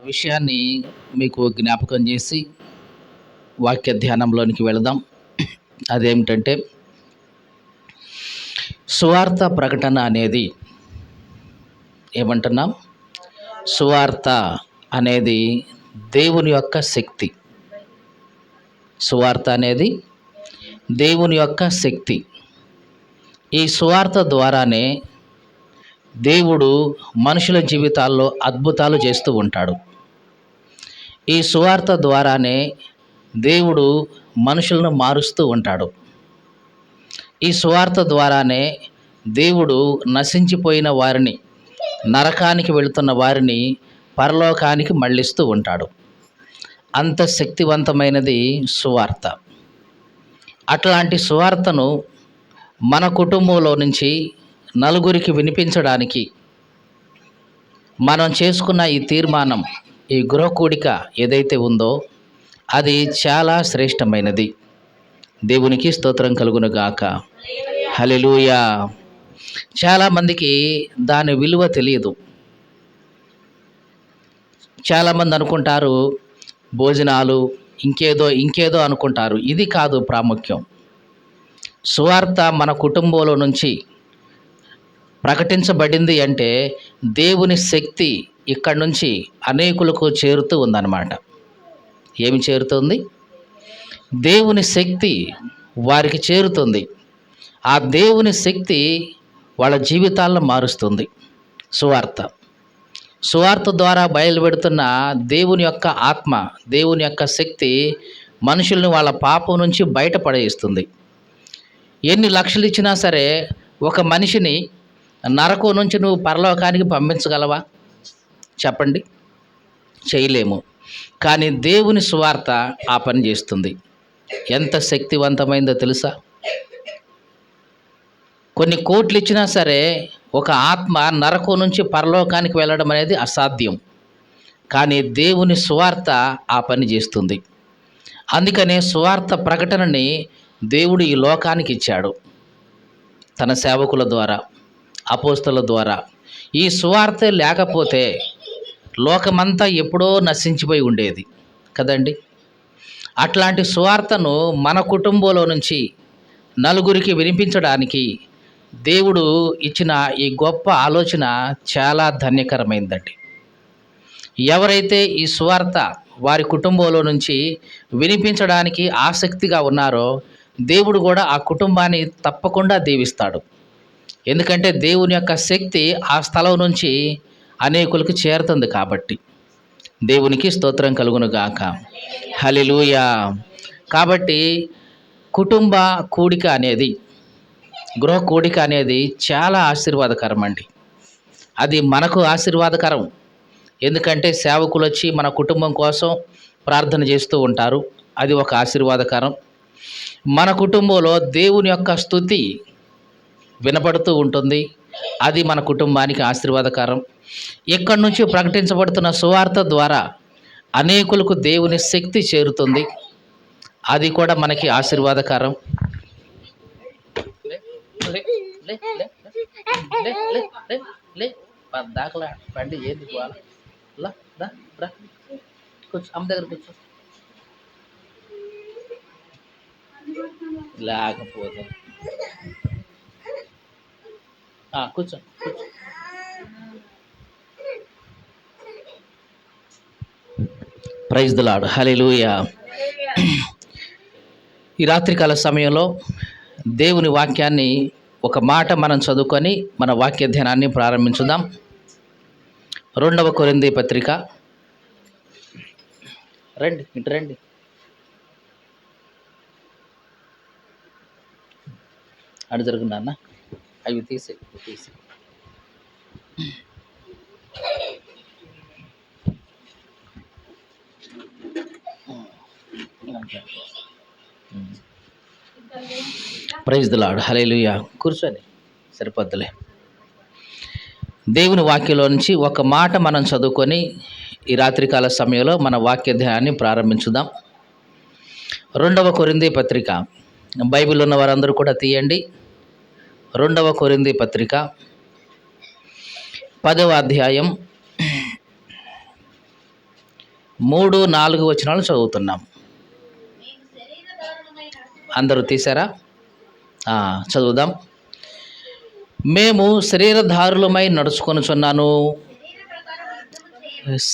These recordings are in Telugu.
విషయాన్ని మీకు జ్ఞాపకం చేసి వాక్య ధ్యానంలోనికి వెళదాం. అదేమిటంటే, సువార్త ప్రకటన అనేది ఏమంటున్నాం? సువార్త అనేది దేవుని యొక్క శక్తి. సువార్త అనేది దేవుని యొక్క శక్తి. ఈ సువార్త ద్వారానే దేవుడు మనుషుల జీవితాల్లో అద్భుతాలు చేస్తూ ఉంటాడు. ఈ సువార్త ద్వారానే దేవుడు మనుషులను మారుస్తూ ఉంటాడు. ఈ సువార్త ద్వారానే దేవుడు నశించిపోయిన వారిని, నరకానికి వెళుతున్న వారిని పరలోకానికి మళ్ళిస్తూ ఉంటాడు. అంత శక్తివంతమైనది సువార్త. అట్లాంటి సువార్తను మన కుటుంబంలో నుంచి నలుగురికి వినిపించడానికి మనం చేసుకున్న ఈ తీర్మానం, ఈ గృహ కూడిక ఏదైతే ఉందో అది చాలా శ్రేష్టమైనది. దేవునికి స్తోత్రం కలుగును గాక. హల్లెలూయా. చాలామందికి దాని విలువ తెలియదు. చాలామంది అనుకుంటారు భోజనాలు ఇంకేదో అనుకుంటారు. ఇది కాదు ప్రాముఖ్యం. సువార్త మన కుటుంబంలో నుంచి ప్రకటించబడింది అంటే దేవుని శక్తి ఇక్కడి నుంచి అనేకులకు చేరుతూ ఉందన్నమాట. ఏమి చేరుతుంది? దేవుని శక్తి వారికి చేరుతుంది. ఆ దేవుని శక్తి వాళ్ళ జీవితాలను మారుస్తుంది. సువార్త ద్వారా బయలుపెడుతున్న దేవుని యొక్క ఆత్మ, దేవుని యొక్క శక్తి మనుషుల్ని వాళ్ళ పాపం నుంచి బయటపడేస్తుంది. ఎన్ని లక్షలు ఇచ్చినా సరే ఒక మనిషిని నరకం నుంచి నువ్వు పరలోకానికి పంపించగలవా? చెప్పండి, చేయలేము. కానీ దేవుని సువార్త ఆ పని చేస్తుంది. ఎంత శక్తివంతమైందో తెలుసా? కొన్ని కోట్లు ఇచ్చినా సరే ఒక ఆత్మ నరకం నుంచి పరలోకానికి వెళ్ళడం అనేది అసాధ్యం. కానీ దేవుని సువార్త ఆ పని చేస్తుంది. అందుకనే సువార్త ప్రకటనని దేవుడు ఈ లోకానికి ఇచ్చాడు తన సేవకుల ద్వారా, అపోస్తలుల ద్వారా. ఈ సువార్త లేకపోతే లోకమంతా ఎప్పుడో నశించిపోయి ఉండేది కదండి. అట్లాంటి సువార్తను మన కుటుంబంలో నుంచి నలుగురికి వినిపించడానికి దేవుడు ఇచ్చిన ఈ గొప్ప ఆలోచన చాలా ధన్యకరమైందండి. ఎవరైతే ఈ సువార్త వారి కుటుంబంలో నుంచి వినిపించడానికి ఆసక్తిగా ఉన్నారో దేవుడు కూడా ఆ కుటుంబాన్ని తప్పకుండా దీవిస్తాడు. ఎందుకంటే దేవుని యొక్క శక్తి ఆ స్థలం నుంచి అనేకులకు చేరుతుంది కాబట్టి. దేవునికి స్తోత్రం కలుగును గాక. హల్లెలూయా. కాబట్టి కుటుంబ కూడిక అనేది, గృహ కూడిక అనేది చాలా ఆశీర్వాదకరం అండి. అది మనకు ఆశీర్వాదకరం. ఎందుకంటే సేవకులు వచ్చి మన కుటుంబం కోసం ప్రార్థన చేస్తూ ఉంటారు. అది ఒక ఆశీర్వాదకరం. మన కుటుంబంలో దేవుని యొక్క స్తుతి వినపడుతూ ఉంటుంది. అది మన కుటుంబానికి ఆశీర్వాదకరం. ఇక్కడి నుంచి ప్రకటించబడుతున్న సువార్త ద్వారా అనేకులకు దేవుని శక్తి చేరుతుంది. అది కూడా మనకి ఆశీర్వాదకరం. దాకలా పండి ఏంది కూర్చో, అమ్మ దగ్గర కూర్చో. లేకపోతే కూర్చో. Praise the lord. హల్లెలూయా. ఈ రాత్రికాల సమయంలో దేవుని వాక్యాన్ని ఒక మాట మనం చదువుకొని మన వాక్య ధ్యానాన్ని ప్రారంభించుదాం. 2వ కొరింథీ పత్రిక. రండి. అడు జరుగున్నా అన్న, అవి తీసి ప్రైజ్ ది లార్డ్. హల్లెలూయా. కూర్చొని సరిపోద్దులే. దేవుని వాక్యంలో నుంచి ఒక మాట మనం చదువుకొని ఈ రాత్రికాల సమయంలో మన వాక్య ధ్యానాన్ని ప్రారంభించుదాం. 2వ కొరింథీ పత్రిక. బైబిల్ ఉన్న వారందరూ కూడా తీయండి. 2వ కొరింథీ పత్రిక 10వ అధ్యాయం 3-4 వచనాలు చదువుతున్నాం. అందరూ తీశారా? చదువుదాం. మేము శరీరధారులమై నడుచుకొనుచున్నాను,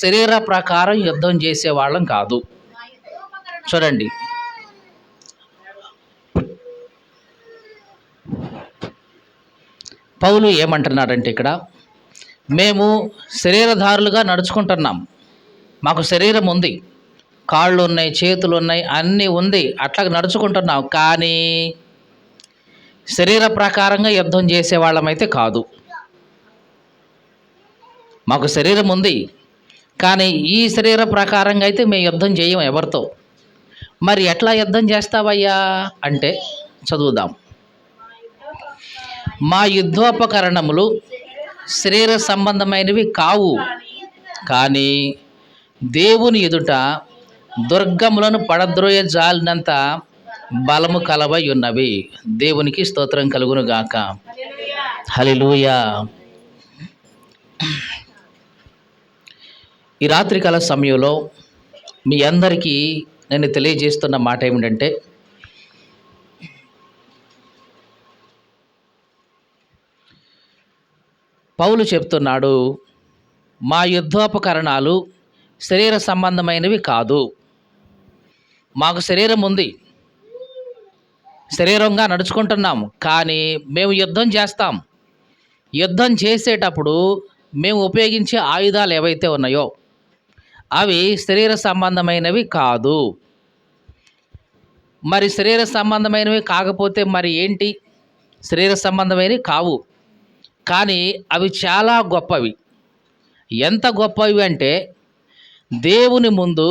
శరీర ప్రకారం యుద్ధం చేసేవాళ్ళం కాదు. చూడండి, పౌలు ఏమంటున్నాడంటే ఇక్కడ, మేము శరీరధారులుగా నడుచుకుంటున్నాం, మాకు శరీరం ఉంది, కాళ్ళు ఉన్నాయి, చేతులు ఉన్నాయి, అన్నీ ఉంది, అట్లా నడుచుకుంటున్నాం. కానీ శరీర ప్రకారంగా యుద్ధం చేసేవాళ్ళమైతే కాదు. మాకు శరీరం ఉంది, కానీ ఈ శరీర ప్రకారంగా అయితే మేము యుద్ధం చేయం ఎవరితో. మరి ఎట్లా యుద్ధం చేస్తావయ్యా అంటే చదువుదాం. మా యుద్ధోపకరణములు శరీర సంబంధమైనవి కావు, కానీ దేవుని ఎదుట దుర్గములను పడద్రోయ జాలినంత బలము కలవై ఉన్నవి. దేవునికి స్తోత్రం కలుగును గాక. హల్లెలూయా. ఈ రాత్రికాల సమయంలో మీ అందరికీ నేను తెలియజేస్తున్న మాట ఏమిటంటే, పౌలు చెప్తున్నాడు, మా యుద్ధోపకరణాలు శరీర సంబంధమైనవి కాదు. మాకు శరీరం ఉంది, శరీరంగా నడుచుకుంటున్నాం, కానీ మేము యుద్ధం చేస్తాం. యుద్ధం చేసేటప్పుడు మేము ఉపయోగించే ఆయుధాలు ఏవైతే ఉన్నాయో అవి శరీర సంబంధమైనవి కాదు. మరి శరీర సంబంధమైనవి కాకపోతే మరి ఏంటి? శరీర సంబంధమైనవి కావు, కానీ అవి చాలా గొప్పవి. ఎంత గొప్పవి అంటే దేవుని ముందు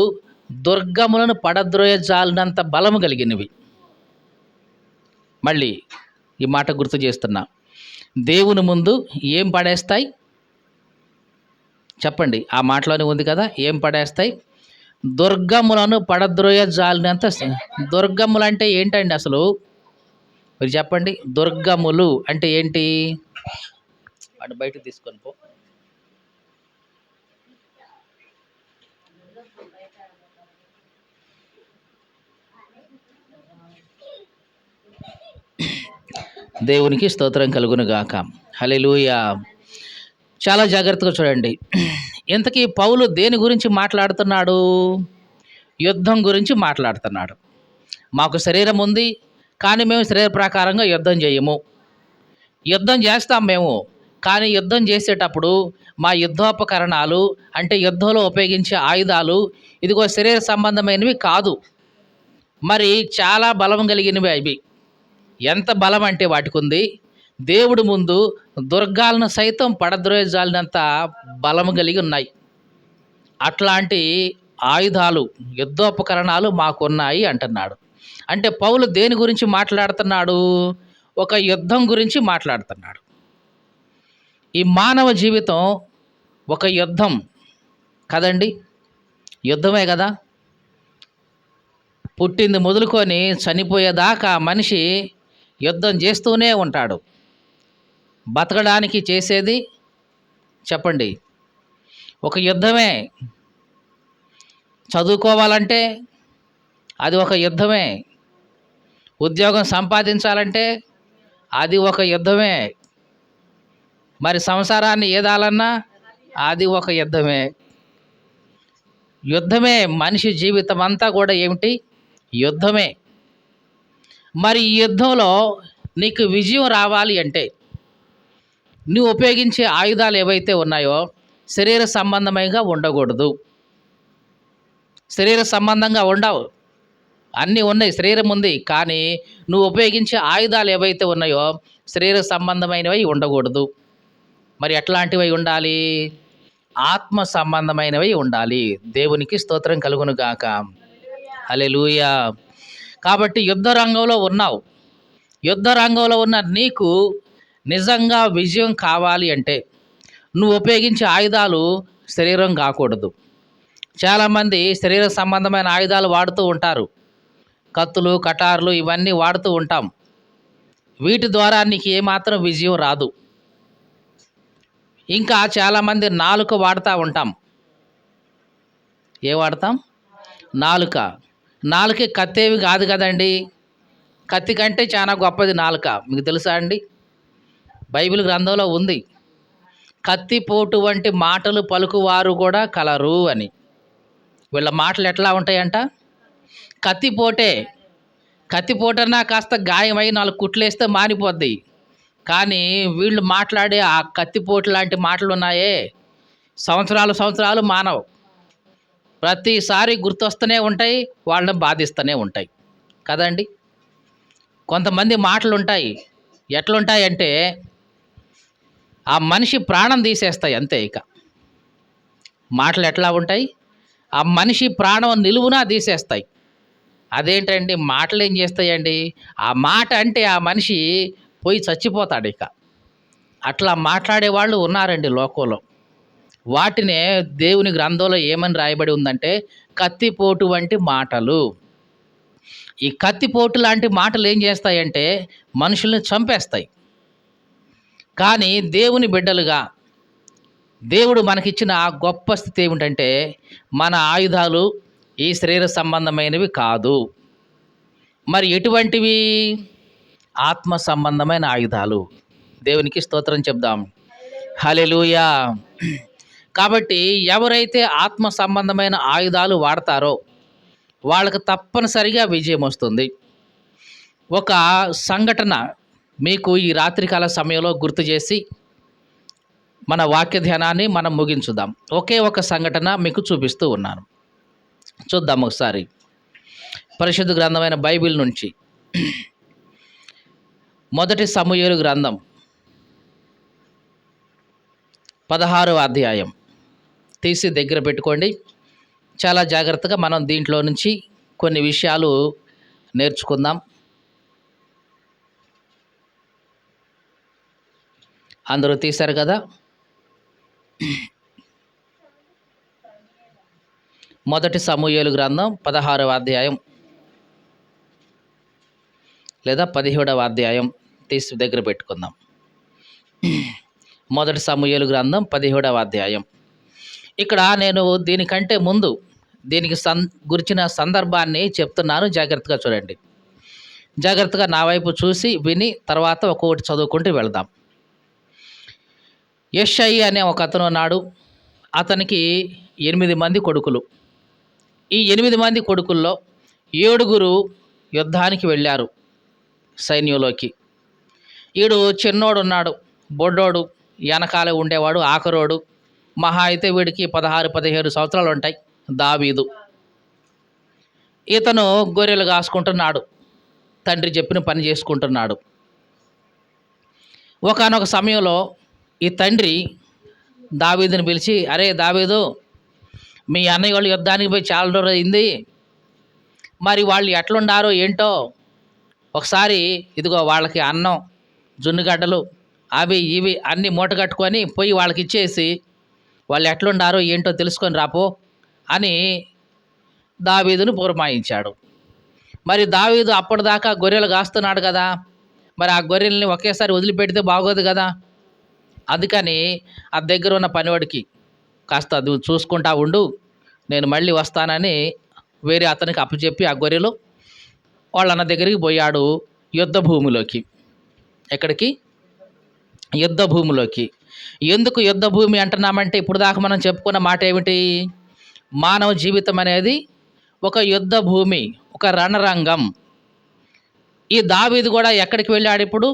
దుర్గములను పడద్రోయ జాలినంత బలము కలిగినవి. మళ్ళీ ఈ మాట గుర్తు చేస్తున్నా, దేవుని ముందు ఏం పడేస్తాయి చెప్పండి? ఆ మాటలోనే ఉంది కదా, ఏం పడేస్తాయి? దుర్గములను పడద్రోయ జాలినంత. దుర్గములు అంటే ఏంటండి అసలు? మీరు చెప్పండి. దుర్గములు అంటే ఏంటి? అటు బయటకు తీసుకొని పో. దేవునికి స్తోత్రం కలుగును గాక. హల్లెలూయా. చాలా జాగ్రత్తగా చూడండి. ఇంతకీ పౌలు దేని గురించి మాట్లాడుతున్నాడు? యుద్ధం గురించి మాట్లాడుతున్నాడు. మాకు శరీరం ఉంది, కానీ మేము శరీర ప్రకారంగా యుద్ధం చేయము. యుద్ధం చేస్తాం మేము, కానీ యుద్ధం చేసేటప్పుడు మా యుద్ధోపకరణాలు అంటే యుద్ధంలో ఉపయోగించే ఆయుధాలు ఇదిగో శరీర సంబంధమైనవి కాదు, మరి చాలా బలం కలిగినవి అవి. ఎంత బలం అంటే వాటికి ఉంది, దేవుడి ముందు దుర్గాలను సైతం పడద్రోయజాలినంత బలము కలిగి ఉన్నాయి. అట్లాంటి ఆయుధాలు, యుద్ధోపకరణాలు మాకున్నాయి అంటున్నాడు. అంటే పౌలు దేని గురించి మాట్లాడుతున్నాడు? ఒక యుద్ధం గురించి మాట్లాడుతున్నాడు. ఈ మానవ జీవితం ఒక యుద్ధం కదండి, యుద్ధమే కదా. పుట్టింది మొదలుకొని చనిపోయేదాకా మనిషి యుద్ధం చేస్తూనే ఉంటాడు. బతకడానికి చేసేది చెప్పండి ఒక యుద్ధమే. చదువుకోవాలంటే అది ఒక యుద్ధమే. ఉద్యోగం సంపాదించాలంటే అది ఒక యుద్ధమే. మరి సంసారాన్ని ఏదాలన్నా అది ఒక యుద్ధమే. యుద్ధమే. మనిషి జీవితం అంతా కూడా ఏమిటి? యుద్ధమే. మరి ఈ యుద్ధంలో నీకు విజయం రావాలి అంటే నువ్వు ఉపయోగించే ఆయుధాలు ఏవైతే ఉన్నాయో శరీర సంబంధమైగా ఉండకూడదు. శరీర సంబంధంగా ఉండవు, అన్నీ ఉన్నాయి, శరీరం ఉంది, కానీ నువ్వు ఉపయోగించే ఆయుధాలు ఏవైతే ఉన్నాయో శరీర సంబంధమైనవి ఉండకూడదు. మరి ఎట్లాంటివి ఉండాలి? ఆత్మ సంబంధమైనవి ఉండాలి. దేవునికి స్తోత్రం కలుగును గాక. హల్లెలూయా. కాబట్టి యుద్ధ రంగంలో ఉన్నావు. యుద్ధ రంగంలో ఉన్న నీకు నిజంగా విజయం కావాలి అంటే నువ్వు ఉపయోగించే ఆయుధాలు శరీరం కాకూడదు. చాలామంది శరీర సంబంధమైన ఆయుధాలు వాడుతూ ఉంటారు. కత్తులు, కటార్లు ఇవన్నీ వాడుతూ ఉంటాం. వీటి ద్వారా నీకు ఏమాత్రం విజయం రాదు. ఇంకా చాలామంది నాలుక వాడుతూ ఉంటాం. ఏ వాడతాం? నాలుక. నాలుక కత్తేవి కాదు కదండి. కత్తి కంటే చాలా గొప్పది నాలుక. మీకు తెలుసా అండి? బైబిల్ గ్రంథంలో ఉంది. కత్తిపోటు వంటి మాటలు పలుకువారు కూడా కలరు అని. వీళ్ళ మాటలు ఎట్లా ఉంటాయంట? కత్తిపోటే. కత్తిపోటన్నా కాస్త గాయమై 4 కుట్లేస్తే మానిపోద్ది. కానీ వీళ్ళు మాట్లాడే ఆ కత్తిపోటు లాంటి మాటలున్నాయే, సంవత్సరాలు మానవు. ప్రతిసారి గుర్తొస్తూనే ఉంటాయి, వాళ్ళని బాధిస్తూనే ఉంటాయి. కదండీ! కొంతమంది మాటలుంటాయి. ఎట్లుంటాయంటే, ఆ మనిషి ప్రాణం తీసేస్తాయి అంతే ఇక. మాటలు ఎట్లా ఉంటాయి? ఆ మనిషి ప్రాణం నిలువునా తీసేస్తాయి. అదేంటండి మాటలేం చేస్తాయండి? ఆ మాట అంటే ఆ మనిషి పోయి చచ్చిపోతాడిక. అట్లా మాట్లాడేవాళ్ళు ఉన్నారండి లోకంలో. వాటినే దేవుని గ్రంథంలో ఏమని రాయబడి ఉందంటే, కత్తిపోటు వంటి మాటలు. ఈ కత్తిపోటు లాంటి మాటలు ఏం చేస్తాయంటే, మనుషుల్ని చంపేస్తాయి. కానీ దేవుని బిడ్డలుగా దేవుడు మనకిచ్చిన ఆ గొప్ప స్థితి ఏమిటంటే, మన ఆయుధాలు ఈ శరీర సంబంధమైనవి కాదు. మరి ఎటువంటివి? ఆత్మ సంబంధమైన ఆయుధాలు. దేవునికి స్తోత్రం చెప్దాం. హల్లెలూయా. కాబట్టి ఎవరైతే ఆత్మ సంబంధమైన ఆయుధాలు వాడతారో వాళ్ళకి తప్పనిసరిగా విజయం వస్తుంది. ఒక సంఘటన మీకు ఈ రాత్రికాల సమయంలో గుర్తు చేసి మన వాక్య ధ్యానాన్ని మనం ముగించుదాం. ఒకే ఒక సంఘటన మీకు చూపిస్తూ ఉన్నాను. చూద్దాం ఒకసారి పరిశుద్ధ గ్రంథమైన బైబిల్ నుంచి. మొదటి సమూయేలు గ్రంథం 16వ అధ్యాయం తీసి దగ్గర పెట్టుకోండి. చాలా జాగ్రత్తగా మనం దీంట్లో నుంచి కొన్ని విషయాలు నేర్చుకుందాం. అందరూ తీశారు కదా? మొదటి సమూయేలు గ్రంథం 16వ అధ్యాయం లేదా 17వ అధ్యాయం తీసి దగ్గర పెట్టుకుందాం. మొదటి సమూయేలు గ్రంథం 17వ అధ్యాయం. ఇక్కడ నేను దీనికంటే ముందు దీనికి గురించిన సందర్భాన్ని చెప్తున్నాను, జాగ్రత్తగా చూడండి. జాగ్రత్తగా నా వైపు చూసి విని తర్వాత ఒక్కొక్కటి చదువుకుంటూ వెళదాం. యెషయి అనే ఒక అతను ఉన్నాడు. అతనికి 8 మంది కొడుకులు. ఈ 8 మంది కొడుకుల్లో 7 యుద్ధానికి వెళ్ళారు సైన్యంలోకి. ఈడు చిన్నోడు ఉన్నాడు, బొడ్డోడు, వెనకాల ఉండేవాడు ఆఖరోడు. మహా అయితే వీడికి 16-17 సంవత్సరాలు ఉంటాయి. దావీదు. ఇతను గొర్రెలు కాసుకుంటున్నాడు, తండ్రి చెప్పిన పని చేసుకుంటున్నాడు. ఒకానొక సమయంలో ఈ తండ్రి దావీదుని పిలిచి, అరే దావీదు, మీ అన్నయ్య వాళ్ళు యుద్ధానికి పోయి చాలా రోజులు అయింది, మరి వాళ్ళు ఎట్లుండారో ఏంటో ఒకసారి ఇదిగో వాళ్ళకి అన్నం, జున్నుగడ్డలు అవి ఇవి అన్నీ మూట కట్టుకొని పోయి వాళ్ళకి ఇచ్చేసి వాళ్ళు ఎట్లుండారో ఏంటో తెలుసుకొని రాపో అని దావీదును పురమాయించాడు. మరి దావీదు అప్పటిదాకా గొర్రెలు కాస్తున్నాడు కదా, మరి ఆ గొర్రెల్ని ఒకేసారి వదిలిపెడితే బాగోదు కదా. అందుకని ఆ దగ్గర ఉన్న పనివాడికి, కాస్త అది చూసుకుంటా ఉండు, నేను మళ్ళీ వస్తానని వేరే అతనికి అప్పచెప్పి ఆ గొర్రెలు వాళ్ళన్న దగ్గరికి పోయాడు యుద్ధ భూమిలోకి. ఎక్కడికి? యుద్ధ భూమిలోకి. ఎందుకు యుద్ధ భూమి అంటున్నామంటే, ఇప్పుడు దాకా మనం చెప్పుకున్న మాట ఏమిటి? మానవ జీవితం అనేది ఒక యుద్ధ భూమి, ఒక రణరంగం. ఈ దావీదు కూడా ఎక్కడికి వెళ్ళాడు? ఇప్పుడు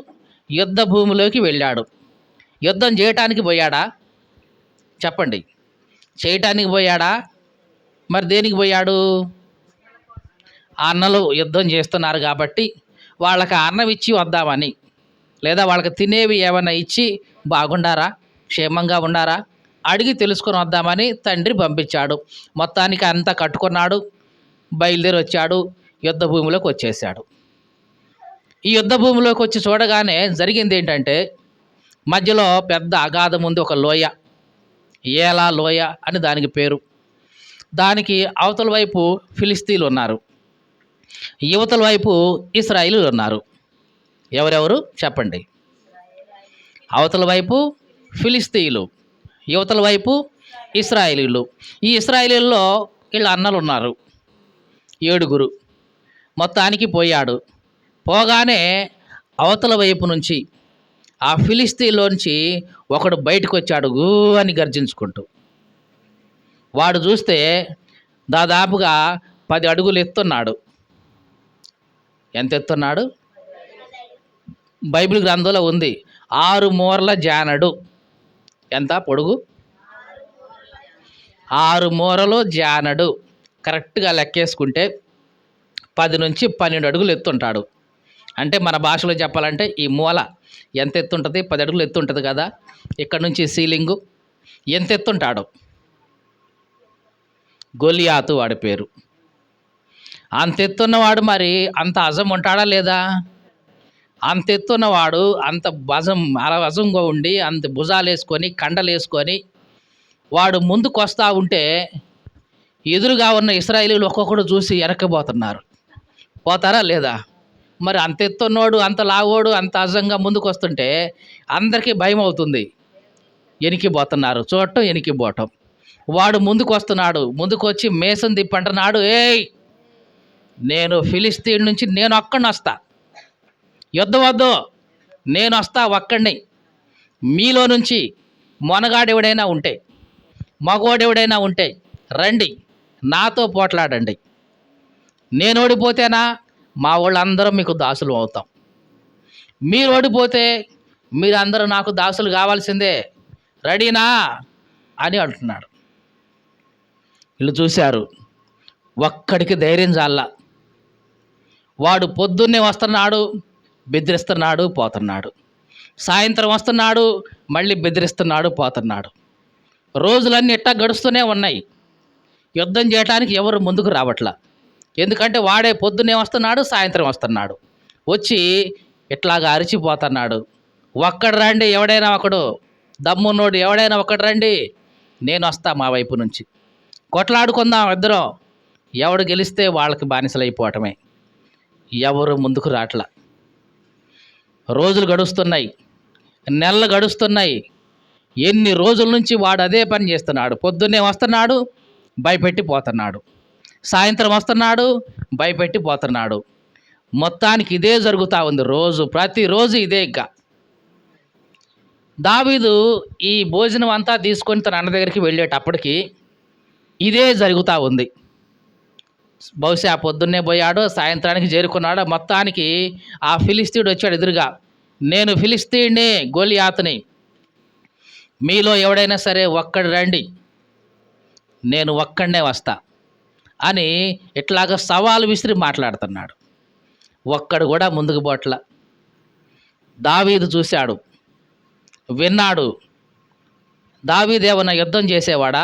యుద్ధ భూమిలోకి వెళ్ళాడు. యుద్ధం చేయటానికి పోయాడా? చెప్పండి. చేయటానికి పోయాడా? మరి దేనికి పోయాడు? అన్నలు యుద్ధం చేస్తున్నారు కాబట్టి వాళ్ళకి అన్నం ఇచ్చి వద్దామని, లేదా వాళ్ళకి తినేవి ఏమైనా ఇచ్చి బాగుండారా, క్షేమంగా ఉన్నారా అడిగి తెలుసుకొని వద్దామని తండ్రి పంపించాడు. మొత్తానికి అంతా కట్టుకున్నాడు, బయలుదేరి వచ్చాడు, యుద్ధ భూమిలోకి వచ్చేసాడు. ఈ యుద్ధ భూమిలోకి వచ్చి చూడగానే జరిగింది ఏంటంటే, మధ్యలో పెద్ద అగాధం ఉంది, ఒక లోయ, ఏలా లోయ అని దానికి పేరు. దానికి అవతల వైపు ఫిలిస్తీన్లు ఉన్నారు, యువతల వైపు ఇశ్రాయేలీయులు ఉన్నారు. ఎవరెవరు చెప్పండి? అవతల వైపు ఫిలిస్తీయులు, యువతల వైపు ఇశ్రాయేలీయులు. ఈ ఇశ్రాయేలీయుల్లో వీళ్ళ అన్నలు ఉన్నారు 7. మొత్తానికి పోయాడు. పోగానే అవతల వైపు నుంచి ఆ ఫిలిస్తీన్లోంచి ఒకడు బయటకు వచ్చాడు గూ అని గర్జించుకుంటూ. వాడు చూస్తే దాదాపుగా 10 అడుగులు ఎత్తున్నాడు. ఎంత ఎత్తున్నాడు? బైబిల్ గ్రంథంలో ఉంది 6 మూరల జానడు. ఎంత పొడుగు? 6 మూరలు జానడు. కరెక్ట్గా లెక్కేసుకుంటే 10 నుంచి 12 అడుగులు ఎత్తుంటాడు. అంటే మన భాషలో చెప్పాలంటే ఈ మూల ఎంత ఎత్తుంటుంది? 10 అడుగులు ఎత్తుంటుంది కదా. ఇక్కడ నుంచి సీలింగు ఎంత ఎత్తుంటాడు? గొలియాతు వాడి పేరు. అంత ఎత్తున్నవాడు మరి అంత అజం ఉంటాడా లేదా? అంత ఎత్తున్నవాడు అంత అజంగా ఉండి అంత భుజాలు వేసుకొని కండలు వేసుకొని వాడు ముందుకు వస్తూ ఉంటే ఎదురుగా ఉన్న ఇశ్రాయేలీయులు ఒక్కొక్కడు చూసి వెనక్కిపోతున్నారు. పోతారా లేదా? మరి అంత ఎత్తున్నోడు అంత లావోడు అంత అజంగా ముందుకు వస్తుంటే అందరికీ భయం అవుతుంది. ఎనికిపోతున్నారు, చూడటం ఎనికిపోవటం. వాడు ముందుకు వస్తున్నాడు. ముందుకు వచ్చి మేసం తిప్పంటున్నాడు. ఏయ్, నేను ఫిలిస్తీన్ నుంచి నేను ఒక్కడిని వస్తా, యుద్ధం వద్దు, నేను వస్తా ఒక్కడిని. మీలో నుంచి మొనగాడెవడైనా ఉంటే మగోడెవడైనా ఉంటే రండి, నాతో పోట్లాడండి. నేను ఓడిపోతేనా మా వాళ్ళందరం మీకు దాసులు అవుతాం. మీరు ఓడిపోతే మీరందరూ నాకు దాసులు కావాల్సిందే, రెడీనా అని అంటున్నాడు. వీళ్ళు చూశారు, ఒక్కడికి ధైర్యం చాల. వాడు పొద్దున్నే వస్తున్నాడు, బెదిరిస్తున్నాడు, పోతున్నాడు. సాయంత్రం వస్తున్నాడు, మళ్ళీ బెదిరిస్తున్నాడు, పోతున్నాడు. రోజులన్నీ ఇట్టా గడుస్తూనే ఉన్నాయి. యుద్ధం చేయడానికి ఎవరు ముందుకు రావట్లా. ఎందుకంటే వాడే పొద్దున్నే వస్తున్నాడు, సాయంత్రం వస్తున్నాడు. వచ్చి ఇట్లాగా అరిచిపోతున్నాడు. ఒక్కడు రండి, ఎవడైనా ఒకడు దమ్మున్నోడు ఎవడైనా ఒకడు రండి, నేను వస్తా మా వైపు నుంచి, కొట్లాడుకుందాం ఇద్దరం. ఎవడు గెలిస్తే వాళ్ళకి బానిసలైపోవటమే. ఎవరు ముందుకు రాట్లా. రోజులు గడుస్తున్నాయి, నెలలు గడుస్తున్నాయి. ఎన్ని రోజుల నుంచి వాడు అదే పని చేస్తున్నాడు. పొద్దున్నే వస్తున్నాడు, భయపెట్టి పోతున్నాడు. సాయంత్రం వస్తున్నాడు, భయపెట్టి పోతున్నాడు. మొత్తానికి ఇదే జరుగుతూ ఉంది. ప్రతిరోజు ఇదే. ఇంకా దావీదు ఈ భోజనం అంతా తీసుకొని తన అన్న దగ్గరికి వెళ్ళేటప్పటికి ఇదే జరుగుతూ ఉంది. బహుశా పొద్దున్నే పోయాడు, సాయంత్రానికి చేరుకున్నాడు. మొత్తానికి ఆ ఫిలిస్తీయుడు వచ్చాడు ఎదురుగా. నేను ఫిలిస్తీయుడిని, గొలియాతుని, మీలో ఎవడైనా సరే ఒక్కడు రండి, నేను ఒక్కడనే వస్తా అని ఇట్లాగా సవాలు విసిరి మాట్లాడుతున్నాడు. ఒక్కడు కూడా ముందుకు పోట్ల. దావీదు చూశాడు, విన్నాడు. దావీదు ఏమన్నా యుద్ధం చేసేవాడా?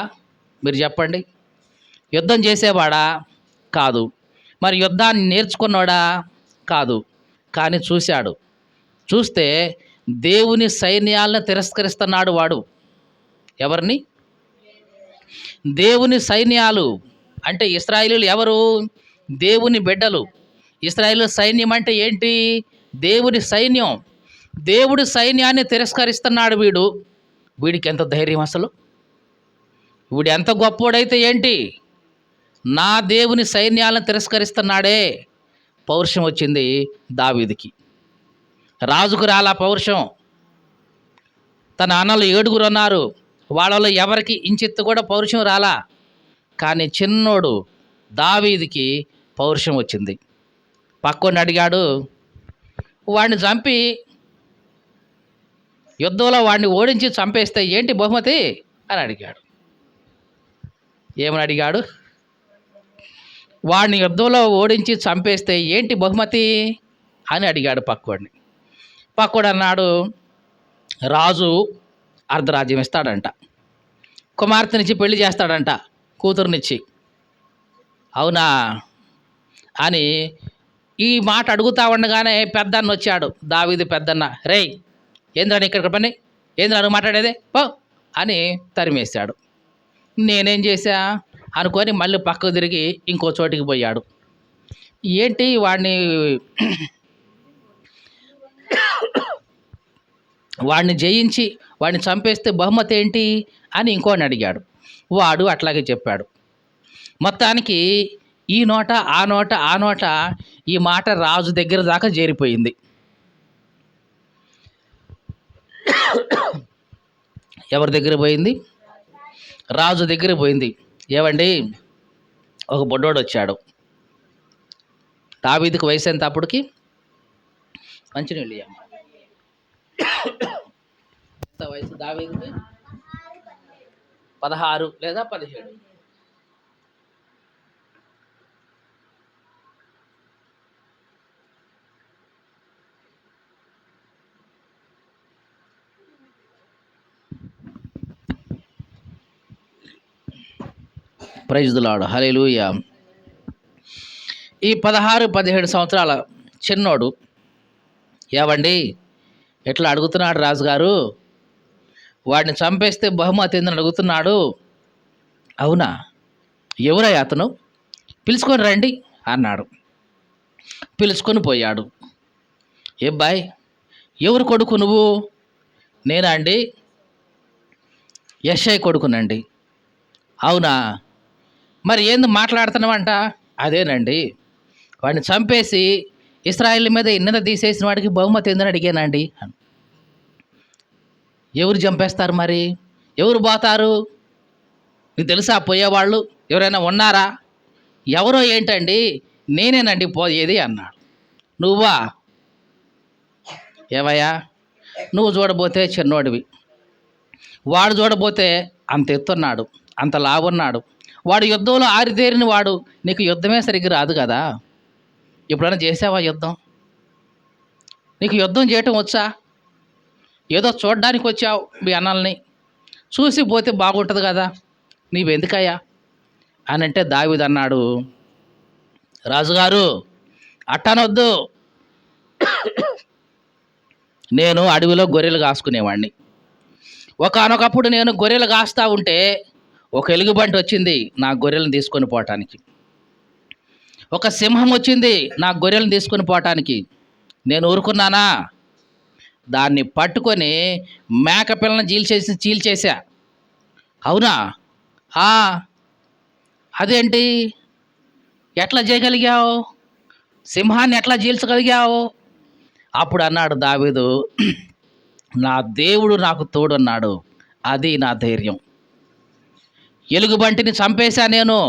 మీరు చెప్పండి. యుద్ధం చేసేవాడా? కాదు. మరి యుద్ధాన్ని నేర్చుకున్నాడా? కాదు. కానీ చూశాడు. చూస్తే దేవుని సైన్యాలను తిరస్కరిస్తున్నాడు వాడు. ఎవరిని? దేవుని సైన్యాలు. అంటే ఇశ్రాయేలీయులు ఎవరు? దేవుని బిడ్డలు. ఇశ్రాయేలు సైన్యం అంటే ఏంటి? దేవుని సైన్యం. దేవుడి సైన్యాన్ని తిరస్కరిస్తున్నాడు వీడు. వీడికి ఎంత ధైర్యం అసలు? వీడు ఎంత గొప్పోడైతే ఏంటి? నా దేవుని సైన్యాలను తిరస్కరిస్తున్నాడే. పౌరుషం వచ్చింది దావీదుకి. రాజుకు రాలా పౌరుషం. తన అన్నలు 7 ఉన్నారు, వాళ్ళలో ఎవరికి ఇంచెత్తు కూడా పౌరుషం రాలా. కానీ చిన్నోడు దావీదుకి పౌరుషం వచ్చింది. పక్కని అడిగాడు, వాడిని చంపి యుద్ధంలో వాడిని ఓడించి చంపేస్తే ఏంటి బహుమతి అని అడిగాడు. ఏమని అడిగాడు? వాడిని యుద్ధంలో ఓడించి చంపేస్తే ఏంటి బహుమతి అని అడిగాడు పక్కోడిని. పక్కోడు అన్నాడు, రాజు అర్ధరాజ్యం ఇస్తాడంట, కుమార్తెనిచ్చి పెళ్లి చేస్తాడంట, కూతురునిచ్చి. అవునా అని ఈ మాట అడుగుతా ఉండగానే పెద్దన్న వచ్చాడు, దావీదు పెద్దన్న. రేయ్, ఏంద్రా ఇక్కడ పని, ఏంద్రా నువ్వు మాట్లాడేదే పో అని తరిమేశాడు. నేనేం చేశా అనుకొని మళ్ళీ పక్కకు తిరిగి ఇంకో చోటికి పోయాడు. ఏంటి వాడిని జయించి వాడిని చంపేస్తే బహుమతి ఏంటి అని ఇంకోని అడిగాడు. వాడు అట్లాగే చెప్పాడు. మొత్తానికి ఈ నోట ఆ నోట ఆ నోట ఈ మాట రాజు దగ్గర దాకా చేరిపోయింది. ఎవరి దగ్గర పోయింది? రాజు దగ్గర పోయింది. ఏవండి, ఒక బొడ్డోడు వచ్చాడు. దావీదుకు వయసు ఎంత అప్పటికి? మంచినీళ్ళు ఇయ్యమ్మ. ఎంత వయసు దావీదుకి? 16 లేదా 17. Praise the lord, hallelujah. ఈ 16-17 సంవత్సరాల చిన్నోడు ఏవండి ఎట్లా అడుగుతున్నాడు రాజుగారు, వాడిని చంపేస్తే బహుమతి ఏందని అడుగుతున్నాడు. అవునా, ఎవరయ్యా అతను? పిలుచుకొని రండి అన్నాడు. పిలుచుకొని పోయాడు. ఏ బాయ్, ఎవరు కొడుకు నువ్వు? నేనా అండి, యెషై కొడుకునండి. అవునా, మరి ఏంది మాట్లాడుతున్నావంట? అదేనండి, వాడిని చంపేసి ఇశ్రాయేల్ మీద నింద తీసేసిన వాడికి బహుమతి ఏందని అడిగానండి. ఎవరు చంపేస్తారు మరి? ఎవరు పోతారు? నీకు తెలుసా పోయేవాళ్ళు ఎవరైనా ఉన్నారా? ఎవరో ఏంటండి, నేనేనండి పోయేది అన్నాడు. నువ్వా? ఏవయ్యా, నువ్వు చూడబోతే చిన్నోడివి, వాడు చూడబోతే అంత ఎత్తున్నాడు, అంత లావున్నాడు. వాడు యుద్ధంలో ఆరితేరిన వాడు, నీకు యుద్ధమే సరిగ్గా రాదు కదా. ఎప్పుడైనా చేసావా యుద్ధం? నీకు యుద్ధం చేయటం వచ్చా? ఏదో చూడడానికి వచ్చావు మీ అన్నల్ని, చూసి పోతే బాగుంటుంది కదా, నీవెందుకయ్యా అని అంటే దావీదు అన్నాడు, రాజుగారు అట్టనొద్దు, నేను అడవిలో గొర్రెలు కాసుకునేవాడిని. ఒకానొకప్పుడు నేను గొర్రెలు కాస్తా ఉంటే ఒక ఎలుగుబంటి వచ్చింది నా గొర్రెలను తీసుకొని పోవటానికి. ఒక సింహం వచ్చింది నా గొర్రెలను తీసుకొని పోవటానికి. నేను ఊరుకున్నానా? దాన్ని పట్టుకొని మేకపిల్లని చీల్చేసా. అవునా? అదేంటి, ఎట్లా చేయగలిగావు? సింహాన్ని ఎట్లా చీల్చగలిగావు? అప్పుడు అన్నాడు దావీదు, నా దేవుడు నాకు తోడున్నాడు, అది నా ధైర్యం. ఎలుగుబంటిని చంపేశా నేను,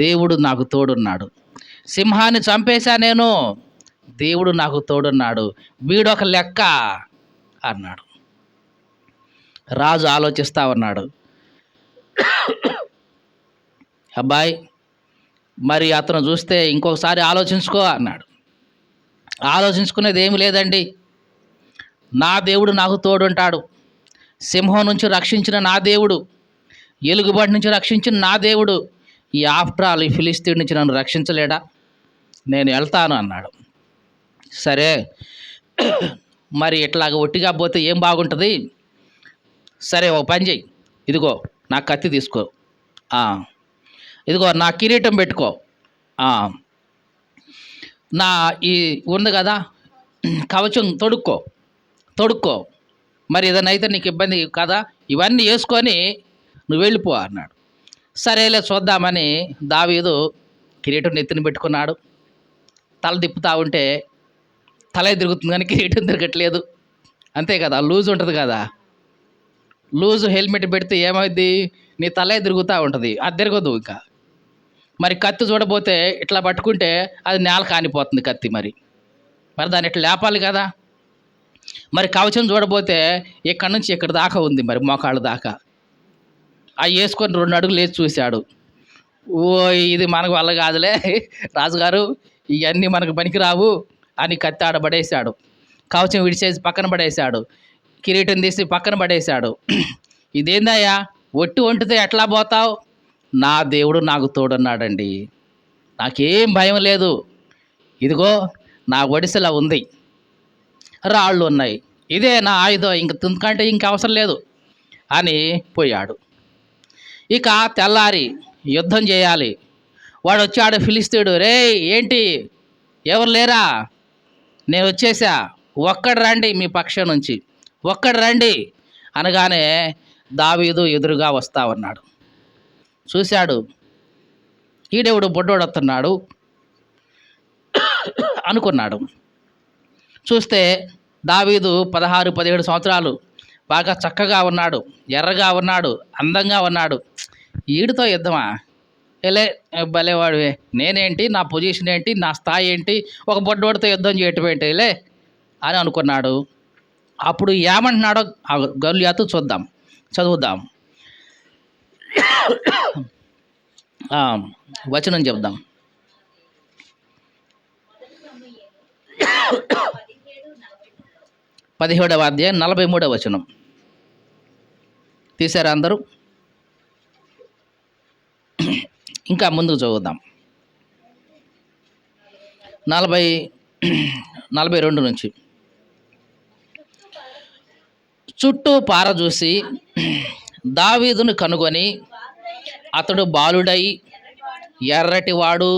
దేవుడు నాకు తోడున్నాడు. సింహాన్ని చంపేశా నేను, దేవుడు నాకు తోడున్నాడు. వీడొక లెక్క అన్నాడు. రాజు ఆలోచిస్తా ఉన్నాడు. అబ్బాయి, మరి అతను చూస్తే ఇంకొకసారి ఆలోచించుకో అన్నాడు. ఆలోచించుకునేది ఏమి లేదండి, నా దేవుడు నాకు తోడుంటాడు. సింహం నుంచి రక్షించిన నా దేవుడు, ఎలుగుబంటి నుంచి రక్షించిన నా దేవుడు, ఈ ఆఫ్టర్ ఆల్ ఈ ఫిలిస్తీన్ నుంచి నన్ను రక్షించలేడా? నేను వెళ్తాను అన్నాడు. సరే, మరి ఇట్లాగ ఒట్టిగా పోతే ఏం బాగుంటుంది? సరే, ఒక పని చెయ్యి, ఇదిగో నా కత్తి తీసుకో, ఇదిగో నా కిరీటం పెట్టుకో, నా ఈ ఉంది కదా కవచం తొడుక్కో, మరి ఏదైనా అయితే నీకు ఇబ్బంది కదా, ఇవన్నీ వేసుకొని నువ్వు వెళ్ళిపో అన్నాడు. సరేలే చూద్దామని దావీదు కిరీటం నెత్తిన పెట్టుకున్నాడు. తల తిప్పుతూ ఉంటే తలే తిరుగుతుంది కానీ కిరీటం తిరగట్లేదు. అంతే కదా, లూజ్ ఉంటుంది కదా, లూజు హెల్మెట్ పెడితే ఏమైంది, నీ తలే తిరుగుతూ ఉంటుంది, అది తిరగదు ఇంకా. మరి కత్తి చూడబోతే ఇట్లా పట్టుకుంటే అది నేల కానిపోతుంది కత్తి, మరి దాన్ని ఇట్లా లేపాలి కదా. మరి కవచం చూడబోతే ఇక్కడి నుంచి ఇక్కడ దాకా ఉంది, మరి మోకాళ్ళ దాకా. అవి వేసుకొని 2 అడుగులు లేచి చూశాడు. ఓ, ఇది మనకు వల్ల కాదులే రాజుగారు, ఇవన్నీ మనకు పనికిరావు అని కత్తి ఆడబడేశాడు. కవచం విడిచేసి పక్కన పడేశాడు, కిరీటం తీసి పక్కన పడేశాడు. ఇదేందయ్యా, వంటితే ఎట్లా పోతావు? నా దేవుడు నాకు తోడున్నాడండి, నాకేం భయం లేదు. ఇదిగో నా ఒడిసెలా ఉంది, రాళ్ళు ఉన్నాయి, ఇదే నా ఆయుధం, ఇంకంటే ఇంక అవసరం లేదు అని పోయాడు. ఇక తెల్లారి యుద్ధం చేయాలి. వాడు వచ్చాడు ఫిలిస్తీయుడు, రే ఏంటి ఎవరు లేరా? నేను వచ్చేసా, ఒక్కడు రండి మీ పక్షం నుంచి, ఒక్కడు రండి అనగానే దావీదు ఎదురుగా వస్తా ఉన్నాడు. చూశాడు, ఈడెవడు బొడ్డోడు వస్తున్నాడు అనుకున్నాడు. చూస్తే దావీదు 16-17 సంవత్సరాలు బాగా చక్కగా ఉన్నాడు, ఎర్రగా ఉన్నాడు, అందంగా ఉన్నాడు. ఈడితో యుద్ధమా? ఎలే భలేవాడివే, నేనేంటి, నా పొజిషన్ ఏంటి, నా స్థాయి ఏంటి, ఒక బొడ్డోడితో యుద్ధం చేయటం ఏంటి లే అని అనుకున్నాడు. అప్పుడు ఏమంటున్నాడో గొల్యాతు చదువుదాం. వచనం చెప్దాం. 17వ అధ్యాయం 43వ వచనం తీశారా అందరూ? ఇంకా ముందుకు చదువుదాం. 42 నుంచి. చుట్టూ పారజూసి దావీదును కనుగొని అతడు బాలుడై ఎర్రటివాడు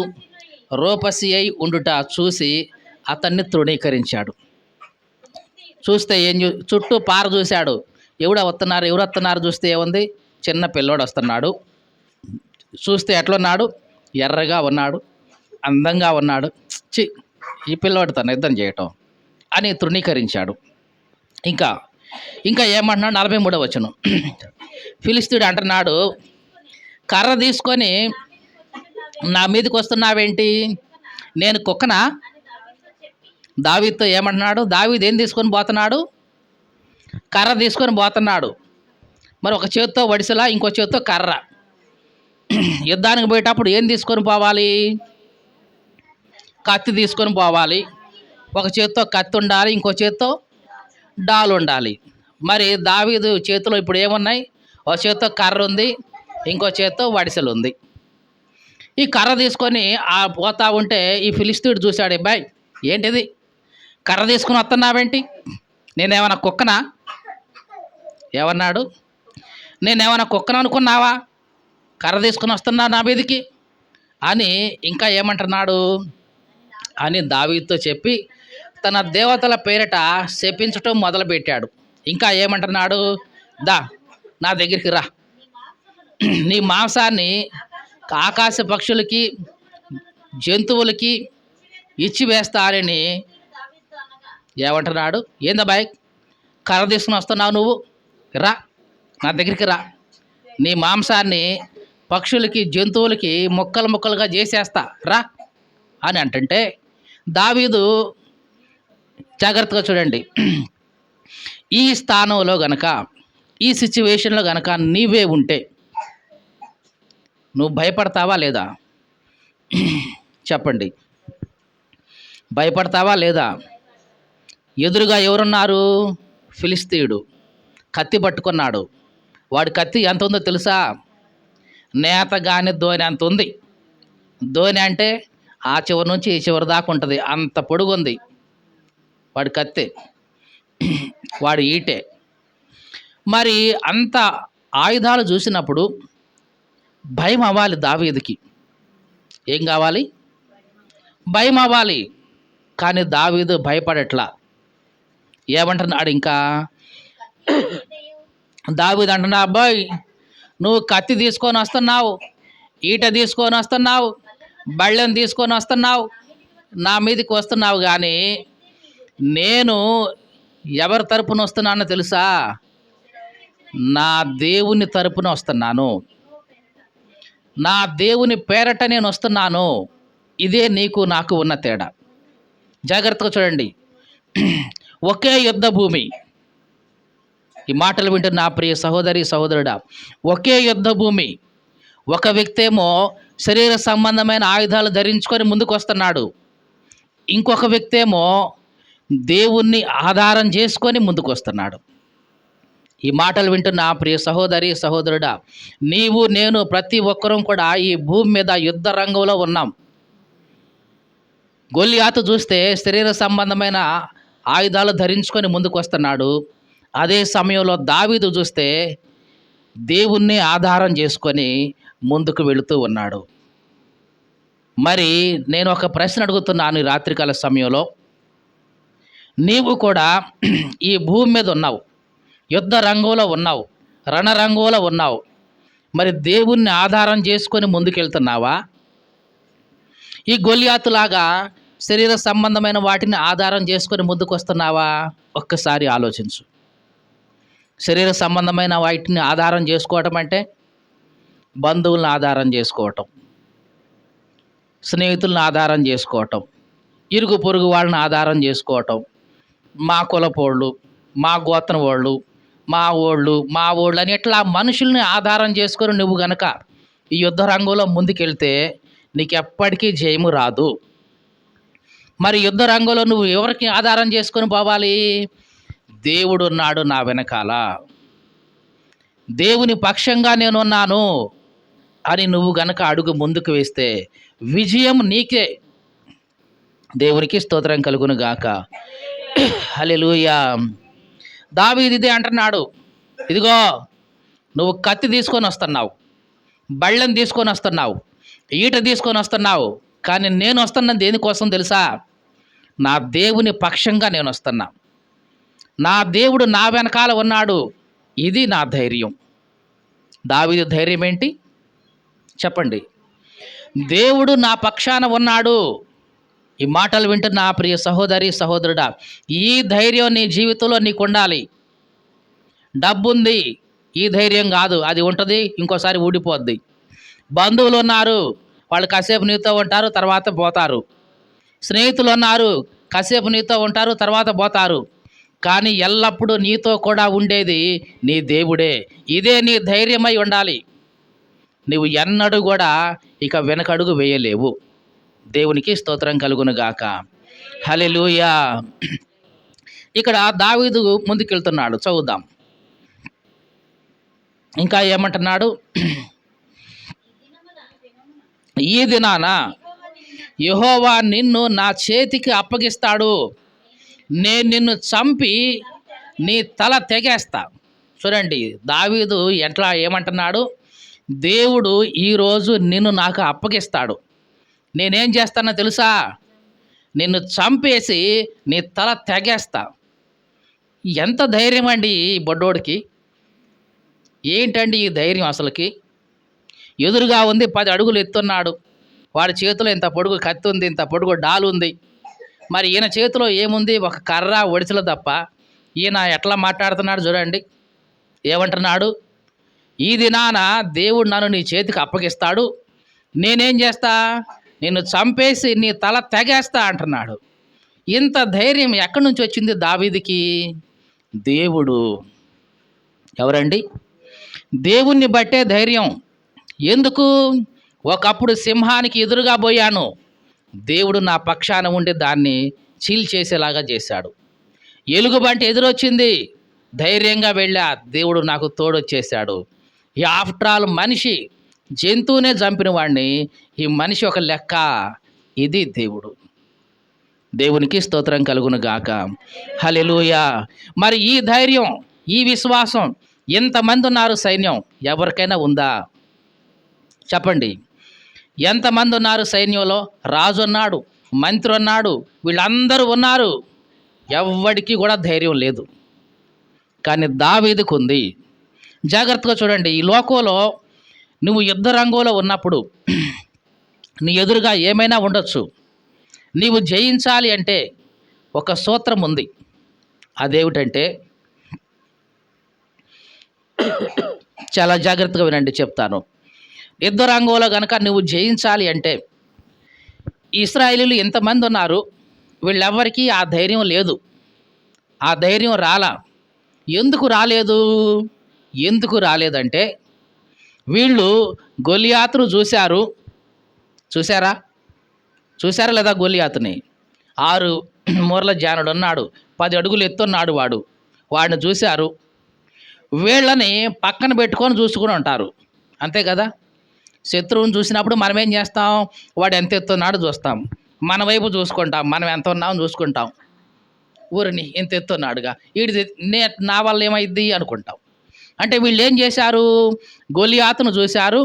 రూపసి అయి ఉండుట చూసి అతన్ని తృణీకరించాడు. చూస్తే చుట్టూ పార చూశాడు. ఎవరు వస్తున్నారు చూస్తే ఏముంది, చిన్న పిల్లోడు వస్తున్నాడు. చూస్తే ఎట్లున్నాడు, ఎర్రగా ఉన్నాడు, అందంగా ఉన్నాడు. ఈ పిల్లోడితో యుద్ధం చేయటం అని తృణీకరించాడు. ఇంకా ఏమంటున్నాడు, 43వ వచనం. ఫిలిష్తీయుడు అంటున్నాడు, కర్ర తీసుకొని నా మీదకి వస్తున్నావేంటి, నేను కుక్కనా? దావీదుతో ఏమంటున్నాడు, దావీదు ఏం తీసుకొని పోతున్నాడు, కర్ర తీసుకొని పోతున్నాడు. మరి ఒక చేత్తో వడిసెలా, ఇంకో చేత్తో కర్ర. యుద్ధానికి పోయేటప్పుడు ఏం తీసుకొని పోవాలి, కత్తి తీసుకొని పోవాలి. ఒక చేత్తో కత్తి ఉండాలి, ఇంకో చేత్తో డాలు ఉండాలి. మరి దావీదు చేతిలో ఇప్పుడు ఏమున్నాయి, ఒక చేత్తో కర్ర ఉంది, ఇంకో చేత్తో వడిసెలు ఉంది. ఈ కర్ర తీసుకొని పోతా ఉంటే ఈ ఫిలిష్తీయుడు చూశాడు, బాయ్ ఏంటిది, కర్ర తీసుకుని వస్తున్నావేంటి, నేనేమన్నా కుక్కనా? ఏమన్నాడు, నేనేమన్నా కుక్కను అనుకున్నావా, కర్ర తీసుకుని వస్తున్నా నా మీదికి అని ఇంకా ఏమంటున్నాడు అని దావీదుతో చెప్పి తన దేవతల పేరిట శపించటం మొదలుపెట్టాడు. ఇంకా ఏమంటున్నాడు, దా నా దగ్గరికి రా, నీ మాంసాన్ని ఆకాశ పక్షులకి జంతువులకి ఇచ్చి వేస్తారని ఏమంటున్నాడు. ఏందబ్బాయ్, కర్ర తీసుకుని వస్తున్నావు, నువ్వు రా నా దగ్గరికి రా, నీ మాంసాన్ని పక్షులకి జంతువులకి ముక్కలుగా చేసేస్తా రా అని అంటుంటే దావీదు జాగ్రత్తగా చూడండి, ఈ స్థానంలో గనక, ఈ సిచ్యువేషన్లో గనక నీవే ఉంటే నువ్వు భయపడతావా లేదా? చెప్పండి, భయపడతావా లేదా? ఎదురుగా ఎవరున్నారు, ఫిలిష్తీయుడు కత్తి పట్టుకున్నాడు. వాడి కత్తి ఎంత ఉందో తెలుసా, నేత గాని ధోని అంత ఉంది. ధోని అంటే ఆ చివరి నుంచి ఈ చివరి దాకా ఉంటుంది, అంత పొడుగుంది వాడి కత్తి, వాడి ఈటే. మరి అంత ఆయుధాలు చూసినప్పుడు భయం అవ్వాలి దావీదుకి. ఏం కావాలి, భయం అవ్వాలి. కానీ దావీదు భయపడట్లా. ఏమంటున్నాడు, ఇంకా దావీదు అంటున్నా, అబ్బాయి నువ్వు కత్తి తీసుకొని వస్తున్నావు, ఈట తీసుకొని వస్తున్నావు, బళ్ళెం తీసుకొని వస్తున్నావు, నా మీదకి వస్తున్నావు, కానీ నేను ఎవరి తరపున వస్తున్నానో తెలుసా, నా దేవుని తరపున వస్తున్నాను, నా దేవుని పేరట నేను వస్తున్నాను. ఇదే నీకు నాకు ఉన్న తేడా. జాగ్రత్తగా చూడండి, ఒకే యుద్ధ భూమి. ఈ మాటలు వింటున్న నా ప్రియ సహోదరి సహోదరుడా, ఒకే యుద్ధ భూమి. ఒక వ్యక్తి ఏమో శరీర సంబంధమైన ఆయుధాలు ధరించుకొని ముందుకు వస్తున్నాడు, ఇంకొక వ్యక్తి ఏమో దేవుణ్ణి ఆధారం చేసుకొని ముందుకు వస్తున్నాడు. ఈ మాటలు వింటున్న నా ప్రియ సహోదరి సహోదరుడా, నీవు నేను ప్రతి ఒక్కరూ కూడా ఈ భూమి మీద యుద్ధ రంగంలో ఉన్నాం. గొల్యాతు చూస్తే శరీర సంబంధమైన ఆయుధాలు ధరించుకొని ముందుకు వస్తున్నాడు. అదే సమయంలో దావీదు చూస్తే దేవుణ్ణి ఆధారం చేసుకొని ముందుకు వెళుతూ ఉన్నాడు. మరి నేను ఒక ప్రశ్న అడుగుతున్నాను ఈ రాత్రికాల సమయంలో, నీవు కూడా ఈ భూమి మీద ఉన్నావు, యుద్ధ రంగంలో ఉన్నావు, రణరంగంలో ఉన్నావు. మరి దేవుణ్ణి ఆధారం చేసుకొని ముందుకెళ్తున్నావా, ఈ గొల్లియాతులాగా శరీర సంబంధమైన వాటిని ఆధారం చేసుకొని ముందుకు వస్తున్నావా? ఒక్కసారి ఆలోచించు. శరీర సంబంధమైన వాటిని ఆధారం చేసుకోవటం అంటే బంధువులను ఆధారం చేసుకోవటం, స్నేహితులను ఆధారం చేసుకోవటం, ఇరుగు పొరుగు వాళ్ళని ఆధారం చేసుకోవటం, మా కులపోళ్ళు, మా గోత్రం వాళ్ళు, మా ఓళ్ళు అని ఇట్లా మనుషుల్ని ఆధారం చేసుకొని నువ్వు గనక ఈ యుద్ధ రంగంలో ముందుకెళ్తే నీకు ఎప్పటికీ జయము రాదు. మరి యుద్ధ రంగంలో నువ్వు ఎవరికి ఆధారం చేసుకొని పోవాలి? దేవుడు ఉన్నాడు నా వెనకాల, దేవుని పక్షంగా నేనున్నాను అని నువ్వు గనక అడుగు ముందుకు వేస్తే విజయం నీకే. దేవునికి స్తోత్రం కలుగును గాక. హల్లెలూయా. దావీదు ఇదే అంటున్నాడు, ఇదిగో నువ్వు కత్తి తీసుకొని వస్తున్నావు, బళ్ళెం తీసుకొని వస్తున్నావు, ఈట తీసుకొని వస్తున్నావు, కానీ నేను వస్తున్నది దేనికోసం తెలుసా? నా దేవుని పక్షంగా నేను వస్తున్నా, నా దేవుడు నా వెనకాల ఉన్నాడు, ఇది నా ధైర్యం. దావీదు ధైర్యం ఏంటి చెప్పండి? దేవుడు నా పక్షాన ఉన్నాడు. ఈ మాటలు వింటున్న నా ప్రియ సహోదరి సహోదరుడా, ఈ ధైర్యం నీ జీవితంలో నీకు ఉండాలి. డబ్బు ఉంది, ఈ ధైర్యం కాదు, అది ఉంటుంది ఇంకోసారి ఊడిపోద్ది. బంధువులు ఉన్నారు, వాళ్ళు కాసేపు నీతో ఉంటారు, తర్వాత పోతారు. స్నేహితులు ఉన్నారు, కాసేపు నీతో ఉంటారు, తర్వాత పోతారు. కానీ ఎల్లప్పుడూ నీతో కూడా ఉండేది నీ దేవుడే. ఇదే నీ ధైర్యమై ఉండాలి. నువ్వు ఎన్నడూ కూడా ఇక వెనకడుగు వేయలేవు. దేవునికి స్తోత్రం కలుగును గాక. హల్లెలూయా. ఇక్కడ దావీదు ముందుకెళ్తున్నాడు, చదువుదాం. ఇంకా ఏమంటున్నాడు? ఈ దినాన యెహోవా నిన్ను నా చేతికి అప్పగిస్తాడు, నేను నిన్ను చంపి నీ తల తెగేస్తా. చూడండి, దావీదు ఎట్లా ఏమంటున్నాడు? దేవుడు ఈరోజు నిన్ను నాకు అప్పగిస్తాడు, నేనేం చేస్తానో తెలుసా? నిన్ను చంపేసి నీ తల తెగేస్తా. ఎంత ధైర్యం అండి ఈ బొడ్డోడికి! ఏంటండి ఈ ధైర్యం అసలుకి? ఎదురుగా ఉంది, 10 అడుగులు ఎత్తున్నాడు, వాడి చేతిలో ఇంత పొడుగు కత్తి ఉంది, ఇంత పొడుగు డాలు ఉంది. మరి ఈయన చేతిలో ఏముంది? ఒక కర్ర ఒడిసెలు తప్ప. ఈయన ఎట్లా మాట్లాడుతున్నాడు చూడండి. ఏమంటున్నాడు? ఈ దినాన దేవుడు నన్ను నీ చేతికి అప్పగిస్తాడు, నేనేం చేస్తా? నిన్ను చంపేసి నీ తల తెగేస్తా అంటున్నాడు. ఇంత ధైర్యం ఎక్కడి నుంచి వచ్చింది దావీదుకి? దేవుడు. ఎవరండి? దేవుణ్ణి బట్టే ధైర్యం. ఎందుకు? ఒకప్పుడు సింహానికి ఎదురుగా పోయాను, దేవుడు నా పక్షాన ఉండి దాన్ని చీల్చేసేలాగా చేశాడు. ఎలుగుబంటి ఎదురొచ్చింది, ధైర్యంగా వెళ్ళా, దేవుడు నాకు తోడొచ్చేశాడు. ఈ ఆఫ్టర్ ఆల్ మనిషి జంతువునే చంపిన వాడిని, ఈ మనిషి ఒక లెక్క. ఇది దేవుడు. దేవునికి స్తోత్రం కలుగును గాక. హల్లెలూయా. మరి ఈ ధైర్యం, ఈ విశ్వాసం ఎంతమంది ఉన్నారు సైన్యం? ఎవరికైనా ఉందా చెప్పండి? ఎంతమంది ఉన్నారు సైన్యంలో? రాజు ఉన్నాడు, మంత్రి ఉన్నాడు, వీళ్ళందరూ ఉన్నారు, ఎవ్వడికి కూడా ధైర్యం లేదు. కానీ దావీదుకు ఉంది. జాగ్రత్తగా చూడండి, ఈ లోకంలో నువ్వు యుద్ధ రంగంలో ఉన్నప్పుడు నీ ఎదురుగా ఏమైనా ఉండొచ్చు. నీవు జయించాలి అంటే ఒక సూత్రం ఉంది. అదేమిటంటే, చాలా జాగ్రత్తగా వినండి చెప్తాను. యుద్ధ రంగంలో కనుక నువ్వు జయించాలి అంటే, ఇశ్రాయేలీయులు ఎంతమంది ఉన్నారు, వీళ్ళెవ్వరికీ ఆ ధైర్యం లేదు. ఆ ధైర్యం రాలా. ఎందుకు రాలేదు? ఎందుకు రాలేదంటే, వీళ్ళు గొలియాతును చూశారా లేదా? గొలియాతుని 6 మూరల జానుడు ఉన్నాడు, 10 అడుగులు ఎత్తున్నాడు వాడిని చూశారు. వీళ్ళని పక్కన పెట్టుకొని చూసుకుని ఉంటారు, అంతే కదా? శత్రువుని చూసినప్పుడు మనం ఏం చేస్తాం? వాడు ఎంత ఎత్తున్నాడు చూస్తాం, మన వైపు చూసుకుంటాం, మనం ఎంత ఉన్నామని చూసుకుంటాం. ఊరిని ఎంత ఎత్తున్నాడుగా, వీడి నా వల్ల ఏమైద్ది అనుకుంటాం. అంటే వీళ్ళు ఏం చేశారు? గొలియాతును చూశారు,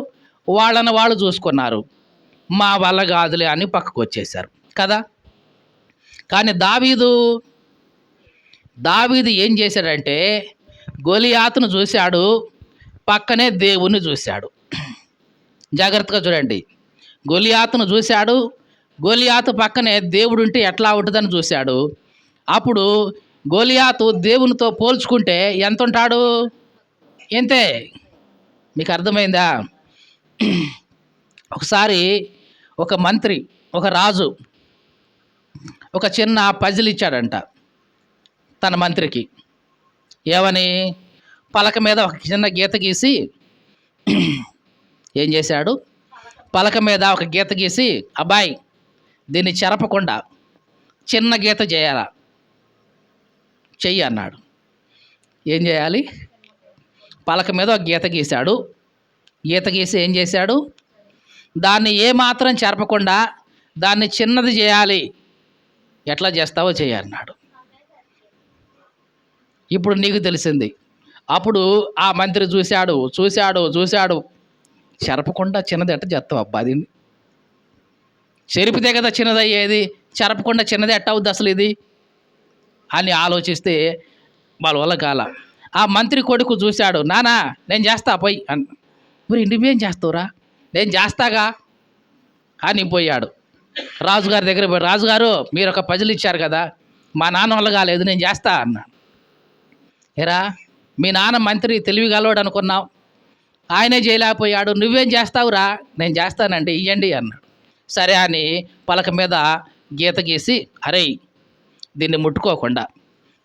వాళ్ళని వాళ్ళు చూసుకున్నారు, మా వల్ల కాదులే అని పక్కకు వచ్చేశారు కదా. కానీ దావీదు ఏం చేశాడంటే, గొలియాతును చూశాడు, పక్కనే దేవుణ్ణి చూశాడు. జాగ్రత్తగా చూడండి, గొలియాతును చూశాడు, గొలియాతు పక్కనే దేవుడుంటే ఎట్లా ఉంటుందని చూశాడు. అప్పుడు గొలియాతు దేవునితో పోల్చుకుంటే ఎంత ఉంటాడు? ఎంతే. మీకు అర్థమైందా? ఒకసారి ఒక మంత్రి, ఒక రాజు ఒక చిన్న పజిల్ ఇచ్చాడంట తన మంత్రికి. ఏమని? పలక మీద ఒక చిన్న గీత గీసి ఏం చేశాడు? పలక మీద ఒక గీత గీసి, అబ్బాయి దీన్ని చెరపకుండా చిన్న గీత చేయాలా, చెయ్యి అన్నాడు. ఏం చేయాలి? పలక మీద ఒక గీత గీశాడు. గీత గీసి ఏం చేశాడు? దాన్ని ఏమాత్రం చెరపకుండా దాన్ని చిన్నది చేయాలి. ఎట్లా చేస్తావో చెయ్యి అన్నాడు. ఇప్పుడు నీకు తెలిసింది. అప్పుడు ఆ మంత్రి చూశాడు చూశాడు చూశాడు, చెరపకుండా చిన్నది ఎట్ట చేస్తావు అబ్బా, దీన్ని చెరిపితే కదా చిన్నది అయ్యేది, చెరపకుండా చిన్నది ఎట్ట అవుద్ది అసలు ఇది అని ఆలోచిస్తే వాళ్ళ వల్ల కాల. ఆ మంత్రి కొడుకు చూశాడు, నానా నేను చేస్తా పోయి అని. మరి నువ్వేం చేస్తావురా? నేను చేస్తాగా అని పోయాడు రాజుగారి దగ్గర పోయి, రాజుగారు మీరు ఒక పజిల్ ఇచ్చారు కదా, మా నాన్న వల్ల కాలేదు, నేను చేస్తా అన్నా. ఎరా మీ నాన్న మంత్రి తెలివిగలవాడు అనుకున్నావు, ఆయనే చేయలేకపోయాడు, నువ్వేం చేస్తావురా? నేను చేస్తానండి ఇయ్యండి అన్నాడు. సరే అని పలక మీద గీత గీసి, అరే దీన్ని ముట్టుకోకుండా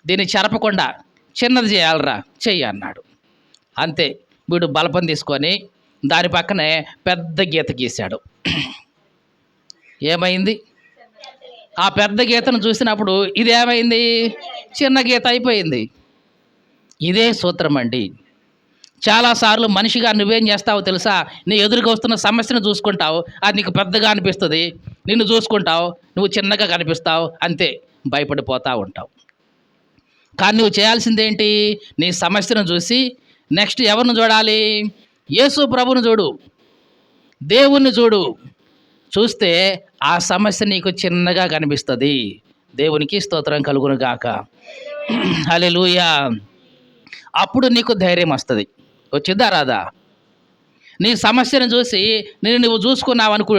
దీన్ని చెరపకుండా చిన్నది చేయాలరా, చెయ్యి అన్నాడు. అంతే. వీడు బలపం తీసుకొని దాని పక్కనే పెద్ద గీత గీశాడు. ఏమైంది? ఆ పెద్ద గీతను చూసినప్పుడు ఇది ఏమైంది? చిన్న గీత అయిపోయింది. ఇదే సూత్రం అండి. చాలాసార్లు మనిషిగా నువ్వేం చేస్తావో తెలుసా? నీ ఎదురుగా వస్తున్న సమస్యను చూసుకుంటావు, అది నీకు పెద్దగా అనిపిస్తుంది. నిన్ను చూసుకుంటావు, నువ్వు చిన్నగా కనిపిస్తావు, అంతే భయపడిపోతూ ఉంటావు. కానీ నువ్వు చేయాల్సిందేంటి? నీ సమస్యను చూసి నెక్స్ట్ ఎవరిని చూడాలి? యేసు ప్రభువును చూడు, దేవుణ్ణి చూడు. చూస్తే ఆ సమస్య నీకు చిన్నగా కనిపిస్తుంది. దేవునికి స్తోత్రం కలుగును గాక. హల్లెలూయా. అప్పుడు నీకు ధైర్యం వస్తుంది. వచ్చిద్దా రాదా? నీ సమస్యను చూసి నువ్వు చూసుకున్నావు అనుకో,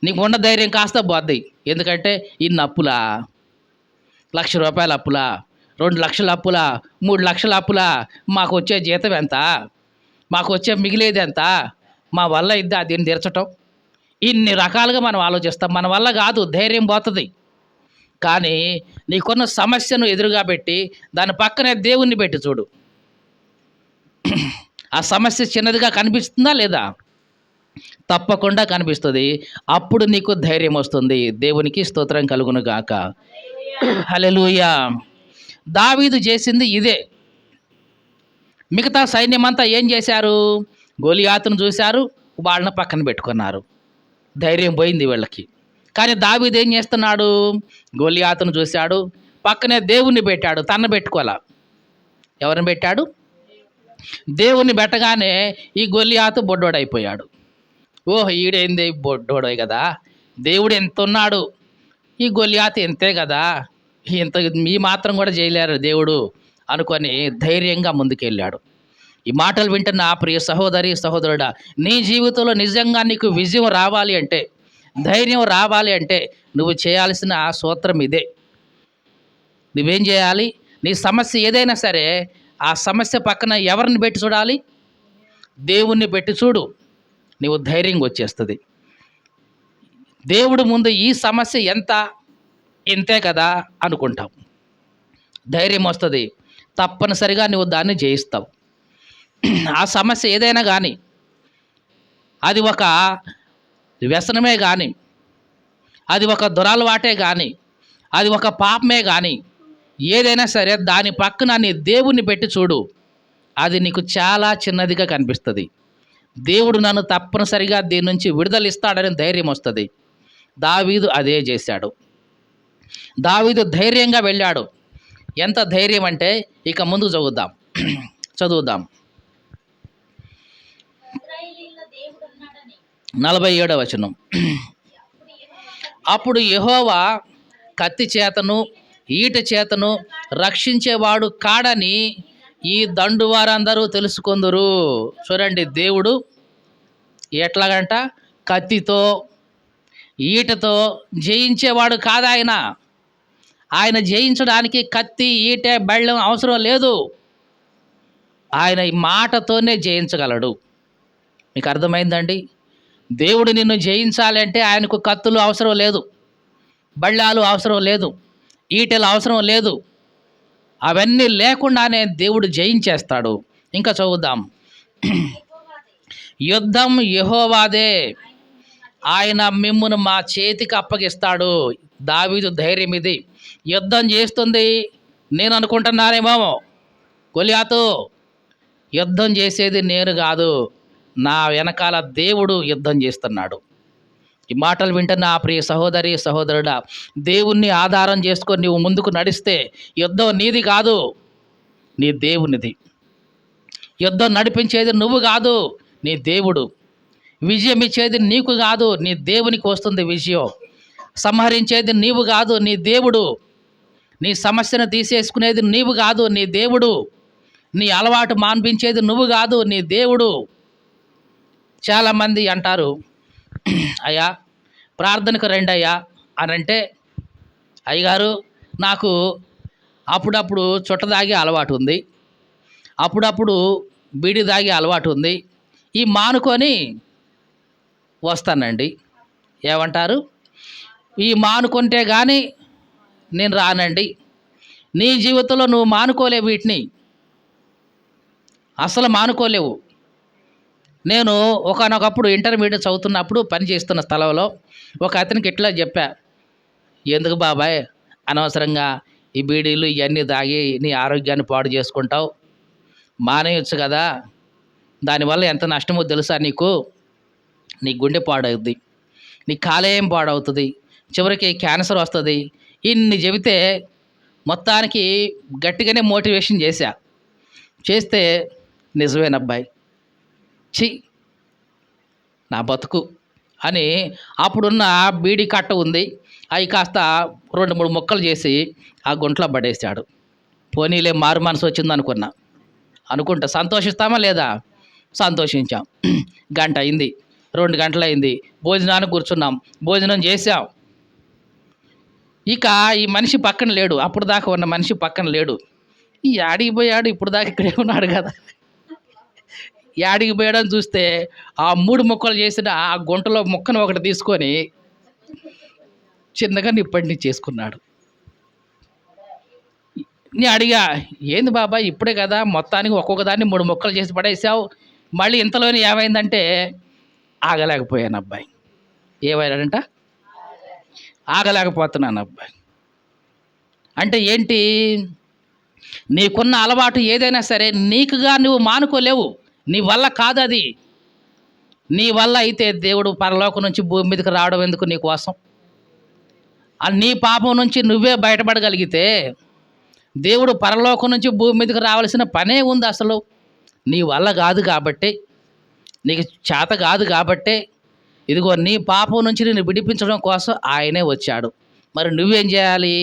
నీకు ఉన్న ధైర్యం కాస్త పోద్ది. ఎందుకంటే ఇన్ని అప్పులా, ₹1,00,000 అప్పులా, 2 లక్షల అప్పులా, 3 లక్షల అప్పులా, మాకు వచ్చే జీతం ఎంత, మాకు వచ్చే మిగిలేది ఎంత, మా వల్ల ఇద్దా దీన్ని తీర్చటం, ఇన్ని రకాలుగా మనం ఆలోచిస్తాం. మన వల్ల కాదు, ధైర్యం పోతుంది. కానీ నీకున్న సమస్యను ఎదురుగా పెట్టి దాని పక్కనే దేవుణ్ణి పెట్టి చూడు, ఆ సమస్య చిన్నదిగా కనిపిస్తుందా లేదా? తప్పకుండా కనిపిస్తుంది. అప్పుడు నీకు ధైర్యం వస్తుంది. దేవునికి స్తోత్రం కలుగును గాక. హల్లెలూయా. దావీదు చేసింది ఇదే. మిగతా సైన్యమంతా ఏం చేశారు? గొలియాతును చూశారు, వాళ్ళని పక్కన పెట్టుకున్నారు. ధైర్యం పోయింది వీళ్ళకి. కానీ దావీదు ఏం చేస్తున్నాడు? గొలియాతును చూశాడు, పక్కనే దేవుణ్ణి పెట్టాడు, తన్ను పెట్టుకోవాలా. ఎవరిని పెట్టాడు? దేవుణ్ణి పెట్టగానే ఈ గొలియాతు బొడ్డోడైపోయాడు. ఓహ్ ఈడేంది బొడ్డోడే కదా, దేవుడు ఎంత ఉన్నాడు, ఈ గొలియాతు ఎంతే కదా, ఇంత మీ మాత్రం కూడా చేయలేరు దేవుడు అనుకొని ధైర్యంగా ముందుకెళ్ళాడు. ఈ మాటలు వింటున్న ప్రియ సహోదరి సహోదరుడా, నీ జీవితంలో నిజంగా నీకు విజయం రావాలి అంటే, ధైర్యం రావాలి అంటే నువ్వు చేయాల్సిన సూత్రం ఇదే. నువ్వేం చేయాలి? నీ సమస్య ఏదైనా సరే ఆ సమస్య పక్కన ఎవరిని పెట్టి చూడాలి? దేవుణ్ణి పెట్టి చూడు, నీవు ధైర్యంగా వచ్చేస్తుంది. దేవుడు ముందు ఈ సమస్య ఎంత, ఇంతే కదా అనుకుంటావు, ధైర్యం వస్తుంది. తప్పనిసరిగా నువ్వు దాన్ని జయిస్తావు. ఆ సమస్య ఏదైనా కానీ, అది ఒక వ్యసనమే కానీ, అది ఒక దురలవాటే కానీ, అది ఒక పాపమే కానీ, ఏదైనా సరే దాని పక్కన నీ దేవుణ్ణి పెట్టి చూడు, అది నీకు చాలా చిన్నదిగా కనిపిస్తుంది. దేవుడు నన్ను తప్పనిసరిగా దీని నుంచి విడుదల ఇస్తాడని ధైర్యం వస్తుంది. దావీదు అదే చేశాడు. దావీదు ధైర్యంగా వెళ్ళాడు. ఎంత ధైర్యం అంటే ఇక ముందు చదువుదాం 47వ వచనం. అప్పుడు యెహోవా కత్తి చేతను ఈట చేతను రక్షించేవాడు కాడని ఈ దండు వారందరూ తెలుసుకొందురు. చూడండి, దేవుడు ఎట్లాగంట కత్తితో ఈటతో జయించేవాడు కాదు ఆయన. ఆయన జయించడానికి కత్తి, ఈటె, బెల్లం అవసరం లేదు. ఆయన ఈ మాటతోనే జయించగలడు. మీకు అర్థమైందండి? దేవుడు నిన్ను జయించాలి అంటే ఆయనకు కత్తులు అవసరం లేదు, బళ్ళాలు అవసరం లేదు, ఈటెలు అవసరం లేదు. అవన్నీ లేకుండానే దేవుడు జయించేస్తాడు. ఇంకా చదువుదాం. యుద్ధం యెహోవాదే, ఆయన మిమ్మును మా చేతికి అప్పగిస్తాడు. దావీదు ధైర్యం ఇది. యుద్ధం చేస్తుంది నేను అనుకుంటున్నానేమో, గొలియాతు యుద్ధం చేసేది నేను కాదు, నా వెనకాల దేవుడు యుద్ధం చేస్తున్నాడు. ఈ మాటలు వింటున్న ఆ ప్రియ సహోదరి సహోదరుడా, దేవుణ్ణి ఆధారం చేసుకొని నువ్వు ముందుకు నడిస్తే యుద్ధం నీది కాదు, నీ దేవునిది. యుద్ధం నడిపించేది నువ్వు కాదు, నీ దేవుడు. విజయం ఇచ్చేది నీకు కాదు, నీ దేవునికి వస్తుంది విజయం. సంహరించేది నీవు కాదు, నీ దేవుడు. నీ సమస్యను తీసేసుకునేది నీవు కాదు, నీ దేవుడు. నీ అలవాటు మాన్పించేది నువ్వు కాదు, నీ దేవుడు. చాలామంది అంటారు, అయ్యా ప్రార్థనకు రండి అయ్యా అని అంటే, అయ్యగారు నాకు అప్పుడప్పుడు చుట్ట తాగే అలవాటు ఉంది, అప్పుడప్పుడు బీడి తాగే అలవాటు ఉంది, ఈ మానుకొని వస్తానండి. ఏమంటారు? ఈ మానుకుంటే కానీ నేను రానండి. నీ జీవితంలో నువ్వు మానుకోలేవు, వీటిని అసలు మానుకోలేవు. నేను ఒకానొకప్పుడు ఇంటర్మీడియట్ చదువుతున్నప్పుడు పని చేస్తున్న స్థలంలో ఒక అతనికి ఇట్లా చెప్పా, ఎందుకు బాబాయ్ అనవసరంగా ఈ బీడీలు ఇవన్నీ తాగి నీ ఆరోగ్యాన్ని పాడు చేసుకుంటావు, మానేయొచ్చు కదా, దానివల్ల ఎంత నష్టమో తెలుసా నీకు? నీ గుండె పాడవుద్ది, నీ కాలేయం పాడవుతుంది, చివరికి క్యాన్సర్ వస్తుంది. ఇన్ని చెబితే మొత్తానికి గట్టిగానే మోటివేషన్ చేస్తే నిజమేనబ్బాయి, చి నా బతుకు అని అప్పుడున్న బీడీ కట్ట ఉంది, అవి కాస్త 2-3 ముక్కలు చేసి ఆ గుంట్లో పడేసాడు. పోనీలే మారు మనసు వచ్చింది అనుకుంటా సంతోషిస్తామా లేదా? సంతోషించాం. గంట అయింది, 2 గంటలు అయింది, భోజనానికి కూర్చున్నాం, భోజనం చేసాం. ఇక ఈ మనిషి పక్కన లేడు, అప్పుడు దాకా ఉన్న మనిషి పక్కన లేడు. ఈ యాడికి పోయాడు, ఇప్పుడు దాకా ఇక్కడే ఉన్నాడు కదా, యాడికి పోయాడని చూస్తే ఆ 3 ముక్కలు చేసిన ఆ గుంటలో ముక్కను ఒకటి తీసుకొని చిన్నగా నిప్పండి చేసుకున్నాడు. నేను అడిగా, ఏంది బాబా ఇప్పుడే కదా మొత్తానికి ఒక్కొక్క దాన్ని 3 ముక్కలు చేసి పడేసావు, మళ్ళీ ఇంతలోనే ఏమైందంటే, ఆగలేకపోయాను అబ్బాయి. ఏమైనాడంట? ఆగలేకపోతున్నాను అబ్బాయి. అంటే ఏంటి? నీకున్న అలవాటు ఏదైనా సరే నీకుగా నువ్వు మానుకోలేవు, నీ వల్ల కాదు అది. నీ వల్ల అయితే దేవుడు పరలోకం నుంచి భూమి మీదకి రావడం ఎందుకు నీ కోసం? నీ పాపం నుంచి నువ్వే బయటపడగలిగితే దేవుడు పరలోకం నుంచి భూమి మీదకి రావాల్సిన పనే ఉంది అసలు. నీ వల్ల కాదు కాబట్టి, నీకు చేత కాదు కాబట్టే, ఇదిగో నీ పాపం నుంచి నిన్ను విడిపించడం కోసం ఆయనే వచ్చాడు. మరి నువ్వేం చేయాలి?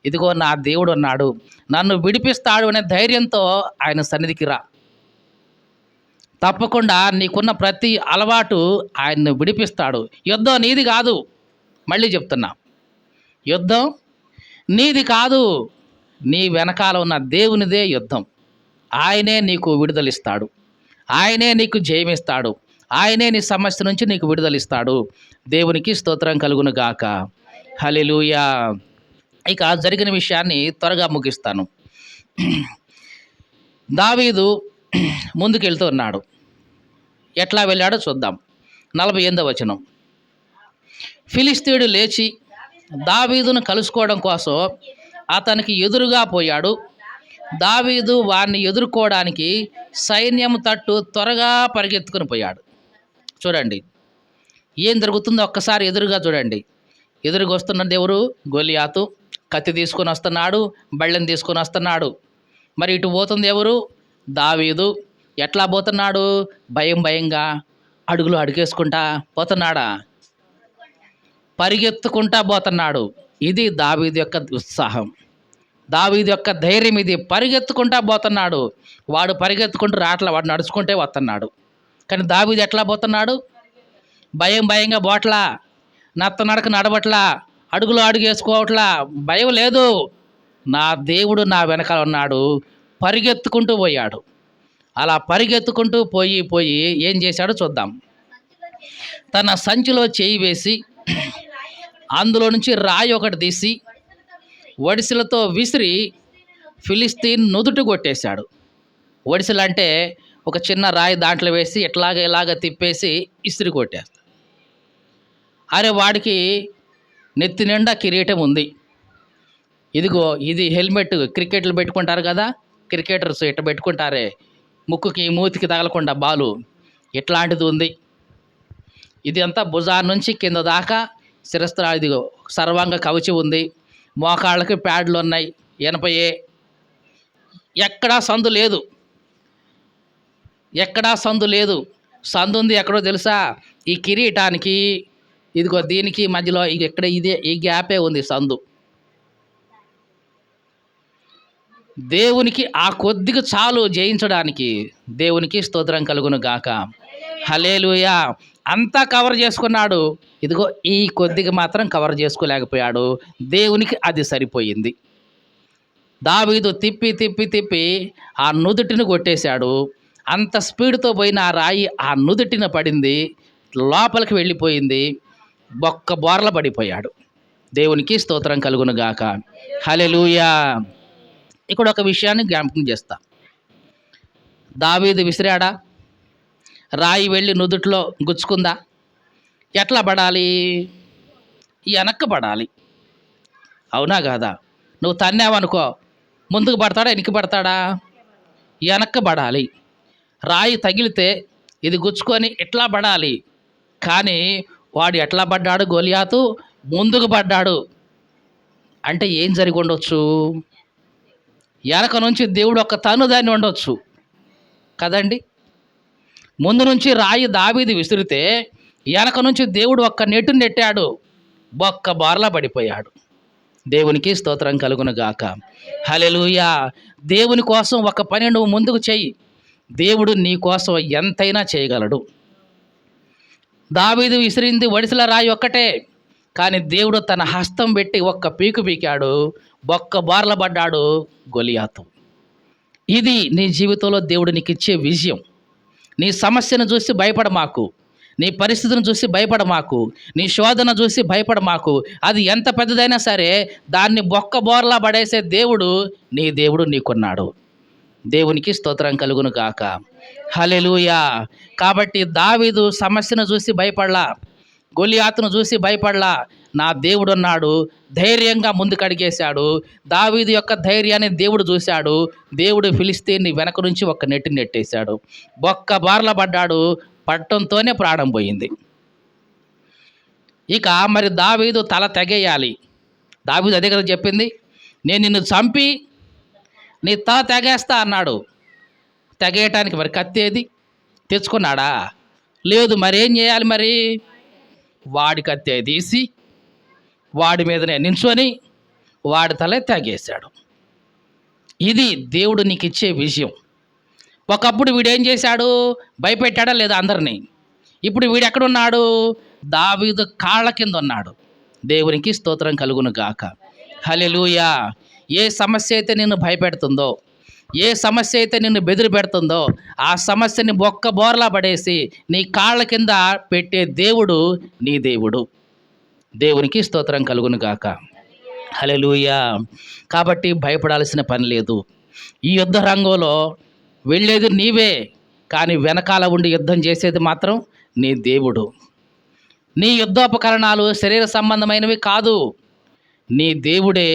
ఇదిగో నా దేవుడు ఉన్నాడు, నన్ను విడిపిస్తాడు అనే ధైర్యంతో ఆయన సన్నిధికి రా. తప్పకుండా నీకున్న ప్రతి అలవాటు ఆయన్ని విడిపిస్తాడు. యుద్ధం నీది కాదు, మళ్ళీ చెప్తున్నా, యుద్ధం నీది కాదు, నీ వెనకాల ఉన్న దేవునిదే యుద్ధం. ఆయనే నీకు విడుదలిస్తాడు, ఆయనే నీకు జయమిస్తాడు, ఆయనే నీ సమస్య నుంచి నీకు విడుదలిస్తాడు. దేవునికి స్తోత్రం కలుగును గాక. హల్లెలూయా. ఇక జరిగిన విషయాన్ని త్వరగా ముగిస్తాను. దావీదు ముందుకెళ్తూ ఉన్నాడు. ఎట్లా వెళ్ళాడో చూద్దాం. 48వ వచనం. ఫిలిష్తీయుడు లేచి దావీదును కలుసుకోవడం కోసం అతనికి ఎదురుగా పోయాడు. దావీదు వారిని ఎదుర్కోవడానికి సైన్యం తట్టు త్వరగా పరిగెత్తుకుని పోయాడు. చూడండి ఏం జరుగుతుందో ఒక్కసారి ఎదురుగా చూడండి. ఎదురుగా వస్తున్న దేవుడు గొలియాతు, కత్తి తీసుకొని వస్తున్నాడు, బళ్ళెం తీసుకొని వస్తున్నాడు. మరి ఇటు పోతుంది ఎవరు? దావీదు. ఎట్లా పోతున్నాడు? భయంగా అడుగులు అడుగేసుకుంటా పోతున్నాడా? పరిగెత్తుకుంటా పోతున్నాడు. ఇది దావీదు యొక్క ఉత్సాహం, దావీదు యొక్క ధైర్యం. ఇది పరిగెత్తుకుంటా పోతున్నాడు. వాడు పరిగెత్తుకుంటూ రాట్ల, వాడు నడుచుకుంటే వస్తున్నాడు. కానీ దావీదు ఎట్లా పోతున్నాడు? భయంగా బోట్లా. నడక నడవట్లా, అడుగులో అడుగు వేసుకోవట్లా, భయం లేదు. నా దేవుడు నా వెనకాల ఉన్నాడు. పరిగెత్తుకుంటూ పోయాడు. అలా పరిగెత్తుకుంటూ పోయి పోయి ఏం చేశాడో చూద్దాం. తన సంచిలో చేయి వేసి అందులో నుంచి రాయి ఒకటి తీసి ఒడిసెలతో విసిరి ఫిలిస్తీన్ నుదుట కొట్టేశాడు. ఒడిసెలంటే ఒక చిన్న రాయి దాంట్లో వేసి ఇలాగ తిప్పేసి ఇసిరి కొట్టేస్తాడు. అరే వాడికి నెత్తి నిండా కిరీటం ఉంది. ఇదిగో ఇది హెల్మెట్ క్రికెట్లు పెట్టుకుంటారు కదా, క్రికెటర్స్ ఇట్లా పెట్టుకుంటారే, ముక్కుకి మూతికి తగలకుండా బాలు, ఇట్లాంటిది ఉంది. ఇది అంతా భుజాల నుంచి కింద దాకా శిరస్త్రా, ఇదిగో సర్వాంగ కవచి ఉంది, మోకాళ్ళకి ప్యాడ్లు ఉన్నాయి, ఎనపయే. ఎక్కడా సందు లేదు, ఎక్కడా సందు లేదు. సందు ఉంది ఎక్కడో తెలుసా? ఈ కిరీటానికి ఇదిగో దీనికి మధ్యలో ఎక్కడ ఇదే ఈ గ్యాపే ఉంది సందు. దేవునికి ఆ కొద్దిగా చాలు జయించడానికి. దేవునికి స్తోత్రం కలుగును గాక. హల్లెలూయా. అంతా కవర్ చేసుకున్నాడు, ఇదిగో ఈ కొద్దిగా మాత్రం కవర్ చేసుకోలేకపోయాడు. దేవునికి అది సరిపోయింది. దావీదు తిప్పి తిప్పి తిప్పి ఆ నుదుటిని కొట్టేశాడు. అంత స్పీడ్తో పోయిన ఆ రాయి ఆ నుదుటిన పడింది, లోపలికి వెళ్ళిపోయింది, బొక్క బోర్ల పడిపోయాడు. దేవునికి స్తోత్రం కలుగును గాక. హల్లెలూయా. ఇక్కడ ఒక విషయాన్ని జ్ఞాపకం చేస్తా. దావీదు విసిరాడా? రాయి వెళ్ళి నుదుట్లో గుచ్చుకుందా? ఎట్లా పడాలి? వెనక్కి పడాలి, అవునా కాదా? నువ్వు తన్నావనుకో, ముందుకు పడతాడా వెనక్కి పడతాడా? వెనక్కి పడాలి. రాయి తగిలితే ఇది గుచ్చుకొని ఇట్లా పడాలి. కానీ వాడు ఎట్లా పడ్డాడు? గొలియాతు ముందుకు పడ్డాడు. అంటే ఏం జరిగి ఉండొచ్చు? వెనక నుంచి దేవుడు ఒక్క దాన్ని ఉండొచ్చు కదండి. ముందు నుంచి రాయి దావీదు విసిరితే వెనక నుంచి దేవుడు ఒక్క నెట్టు నెట్టాడు, బొక్క బార్లా పడిపోయాడు. దేవునికి స్తోత్రం కలుగును గాక. హల్లెలూయా. దేవుని కోసం ఒక పని నువ్వు ముందుకు చెయ్యి, దేవుడు నీ కోసం ఎంతైనా చేయగలడు. దావీదు విసిరింది ఒడిసెల రాయి ఒక్కటే, కానీ దేవుడు తన హస్తం పెట్టి ఒక్క పీకు పీకాడు, బొక్క బార్ల పడ్డాడు గొలియాతు. ఇది నీ జీవితంలో దేవుడు నీకు ఇచ్చే విజయం. నీ సమస్యను చూసి భయపడమాకు, నీ పరిస్థితిని చూసి భయపడమాకు, నీ శోధన చూసి భయపడమాకు. అది ఎంత పెద్దదైనా సరే దాన్ని బొక్క బోర్లా పడేసే దేవుడు నీ దేవుడు నీకున్నాడు. దేవునికి స్తోత్రం కలుగును గాక. హల్లెలూయా. కాబట్టి దావీదు సమస్యను చూసి భయపడలా, గొలియాతును చూసి భయపడలా. నా దేవుడు ఉన్నాడు, ధైర్యంగా ముందుకు అడిగేశాడు. దావీదు యొక్క ధైర్యాన్ని దేవుడు చూశాడు. దేవుడు ఫిలిస్తీన్ని వెనక నుంచి ఒక నెట్టేశాడు, బొక్క బార్ల పడ్డాడు. పట్టంతోనే ప్రాణం పోయింది. ఇక మరి దావీదు తల తెగేయాలి. దావీదు అదే కదా చెప్పింది, నేను నిన్ను చంపి నీ తల తెగేస్తా అన్నాడు. తెగేయటానికి మరి కత్తి ఏది? తెచ్చుకున్నాడా? లేదు. మరి ఏం చేయాలి? మరి వాడి కత్తి తీసి వాడి మీదనే నించొని వాడి తలే తెగేశాడు. ఇది దేవుడు నీకు ఇచ్చే విజయం. ఒకప్పుడు వీడేం చేశాడు? భయపెట్టాడా లేదా అందరినీ? ఇప్పుడు వీడు ఎక్కడున్నాడు? దావీదు కాళ్ళ కింద ఉన్నాడు. దేవునికి స్తోత్రం కలుగును గాక. హల్లెలూయా. ఏ సమస్య అయితే నిన్ను భయపెడుతుందో, ఏ సమస్య అయితే నిన్ను బెదిరి పెడుతుందో, ఆ సమస్యని బొక్క బోర్లా పడేసి నీ కాళ్ళ కింద పెట్టే దేవుడు నీ దేవుడు. దేవునికి స్తోత్రం కలుగును గాక. హల్లెలూయా. కాబట్టి భయపడాల్సిన పని లేదు. ఈ యుద్ధ రంగంలో వెళ్ళేది నీవే, కానీ వెనకాల ఉండి యుద్ధం చేసేది మాత్రం నీ దేవుడు. నీ యుద్ధోపకరణాలు శరీర సంబంధమైనవి కాదు, నీ దేవుడే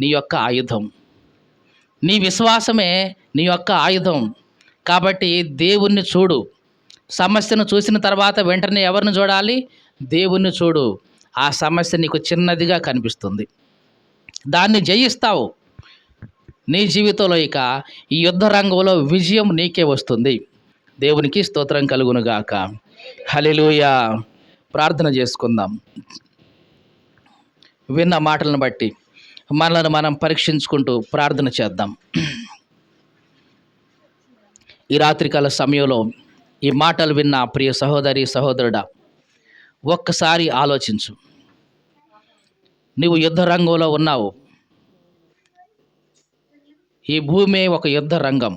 నీ యొక్క ఆయుధం. నీ విశ్వాసమే నీ యొక్క ఆయుధం. కాబట్టి దేవుణ్ణి చూడు. సమస్యను చూసిన తర్వాత వెంటనే ఎవరిని చూడాలి? దేవుణ్ణి చూడు. ఆ సమస్య నీకు చిన్నదిగా కనిపిస్తుంది, దాన్ని జయిస్తావు. నీ జీవితంలో ఇక ఈ యుద్ధ రంగంలో విజయం నీకే వస్తుంది. దేవునికి స్తోత్రం కలుగును గాక. హల్లెలూయా. ప్రార్థన చేసుకుందాం. విన్న మాటలను బట్టి మనల్ని మనం పరీక్షించుకుంటూ ప్రార్థన చేద్దాం. ఈ రాత్రికాల సమయంలో ఈ మాటలు విన్న ప్రియ సహోదరి సహోదరుడా, ఒక్కసారి ఆలోచించు. నీవు యుద్ధ రంగంలో ఉన్నావు. ఈ భూమే ఒక యుద్ధ రంగం,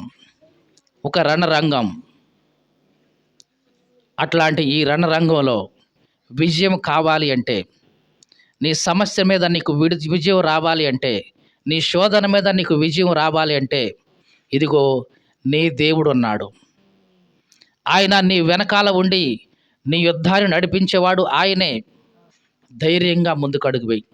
ఒక రణరంగం. అట్లాంటి ఈ రణరంగంలో విజయం కావాలి అంటే, నీ సమస్య మీద నీకు విజయం రావాలి అంటే, నీ శోధన మీద నీకు విజయం రావాలి అంటే, ఇదిగో నీ దేవుడున్నాడు. ఆయన నీ వెనకాల ఉండి నీ యుద్ధాన్ని నడిపించేవాడు ఆయనే. ధైర్యంగా ముందుకు అడుగు వెయ్యి.